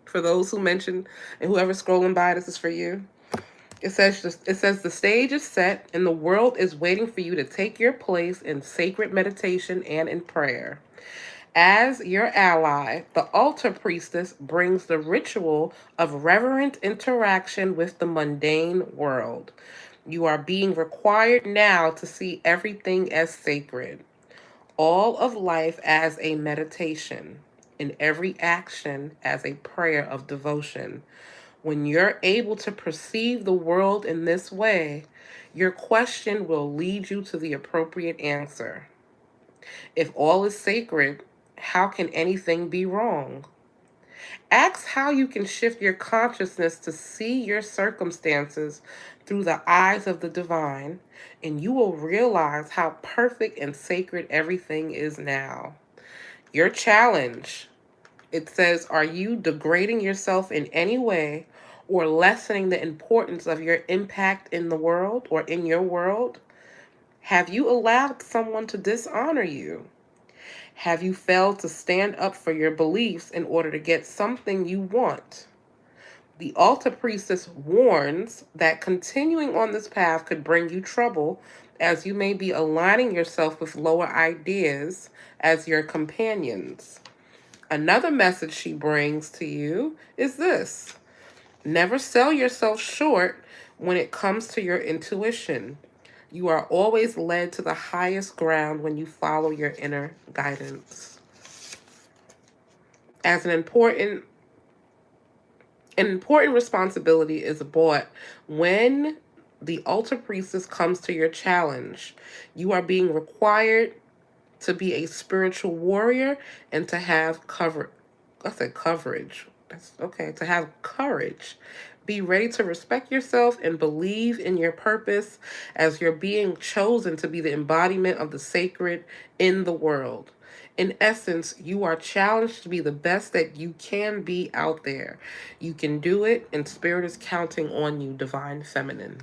for those who mentioned and whoever's scrolling by, this is for you. It says the stage is set and the world is waiting for you to take your place in sacred meditation and in prayer. As your ally, the altar priestess brings the ritual of reverent interaction with the mundane world. You are being required now to see everything as sacred, all of life as a meditation, and every action as a prayer of devotion. When you're able to perceive the world in this way, your question will lead you to the appropriate answer. If all is sacred, how can anything be wrong? Ask how you can shift your consciousness to see your circumstances through the eyes of the divine, and you will realize how perfect and sacred everything is now. Your challenge, it says, are you degrading yourself in any way or lessening the importance of your impact in the world or in your world? Have you allowed someone to dishonor you? Have you failed to stand up for your beliefs in order to get something you want? The altar priestess warns that continuing on this path could bring you trouble, as you may be aligning yourself with lower ideas as your companions. Another message she brings to you is this: never sell yourself short when it comes to your intuition. You are always led to the highest ground when you follow your inner guidance. As an important responsibility is bought when the altar priestess comes to your challenge. You are being required to be a spiritual warrior and to have coverage. That's okay. To have courage. Be ready to respect yourself and believe in your purpose as you're being chosen to be the embodiment of the sacred in the world. In essence, you are challenged to be the best that you can be out there. You can do it, and Spirit is counting on you, Divine Feminine.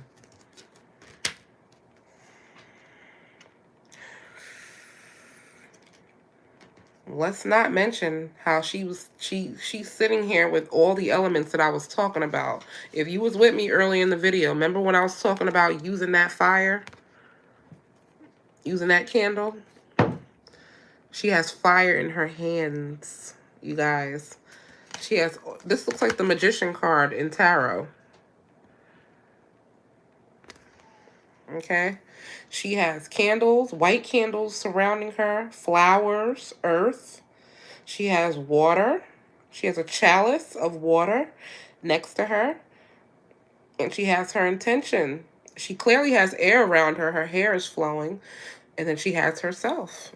let's not mention how she's sitting here with all the elements that I was talking about. If you was with me early in the video, remember when I was talking about using that fire? Using that candle? She has fire in her hands, you guys. She has, this looks like the Magician card in tarot. Okay? She has candles, white candles surrounding her, flowers, earth. She has water. She has a chalice of water next to her. And she has her intention. She clearly has air around her. Her hair is flowing. And then she has herself.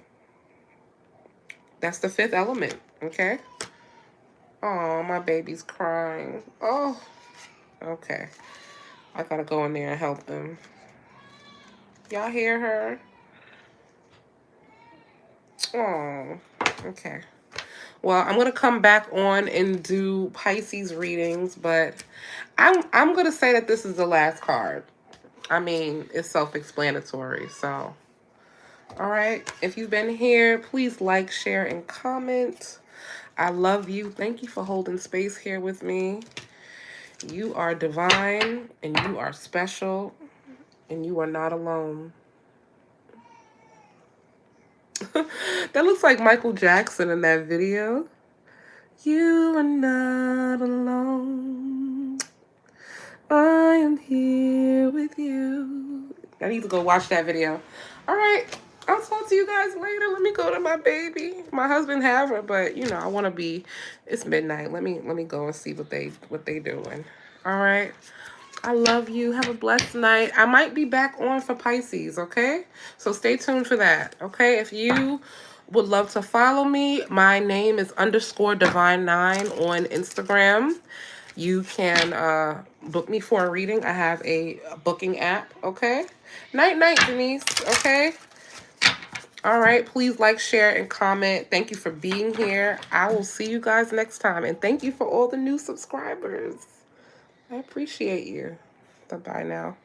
That's the fifth element, okay? Oh, my baby's crying. Oh, okay. I gotta go in there and help him. Y'all hear her? Oh, okay. Well, I'm gonna come back on and do Pisces readings, but I'm gonna say that this is the last card. I mean, it's self-explanatory, so. All right. If you've been here, please like, share, and comment. I love you. Thank you for holding space here with me. You are divine, and you are special, and you are not alone. That looks like Michael Jackson in that video. You are not alone. I am here with you. I need to go watch that video. All right. I'll talk to you guys later. Let me go to my baby. My husband have her, but you know, I want to be, it's midnight. Let me go and see what they doing. All right. I love you. Have a blessed night. I might be back on for Pisces, okay? So stay tuned for that, okay? If you would love to follow me, my name is _divine9 on Instagram. You can book me for a reading. I have a booking app, okay? Night, night, Denise, okay? All right, please like, share, and comment. Thank you for being here. I will see you guys next time. And thank you for all the new subscribers. I appreciate you. Bye-bye now.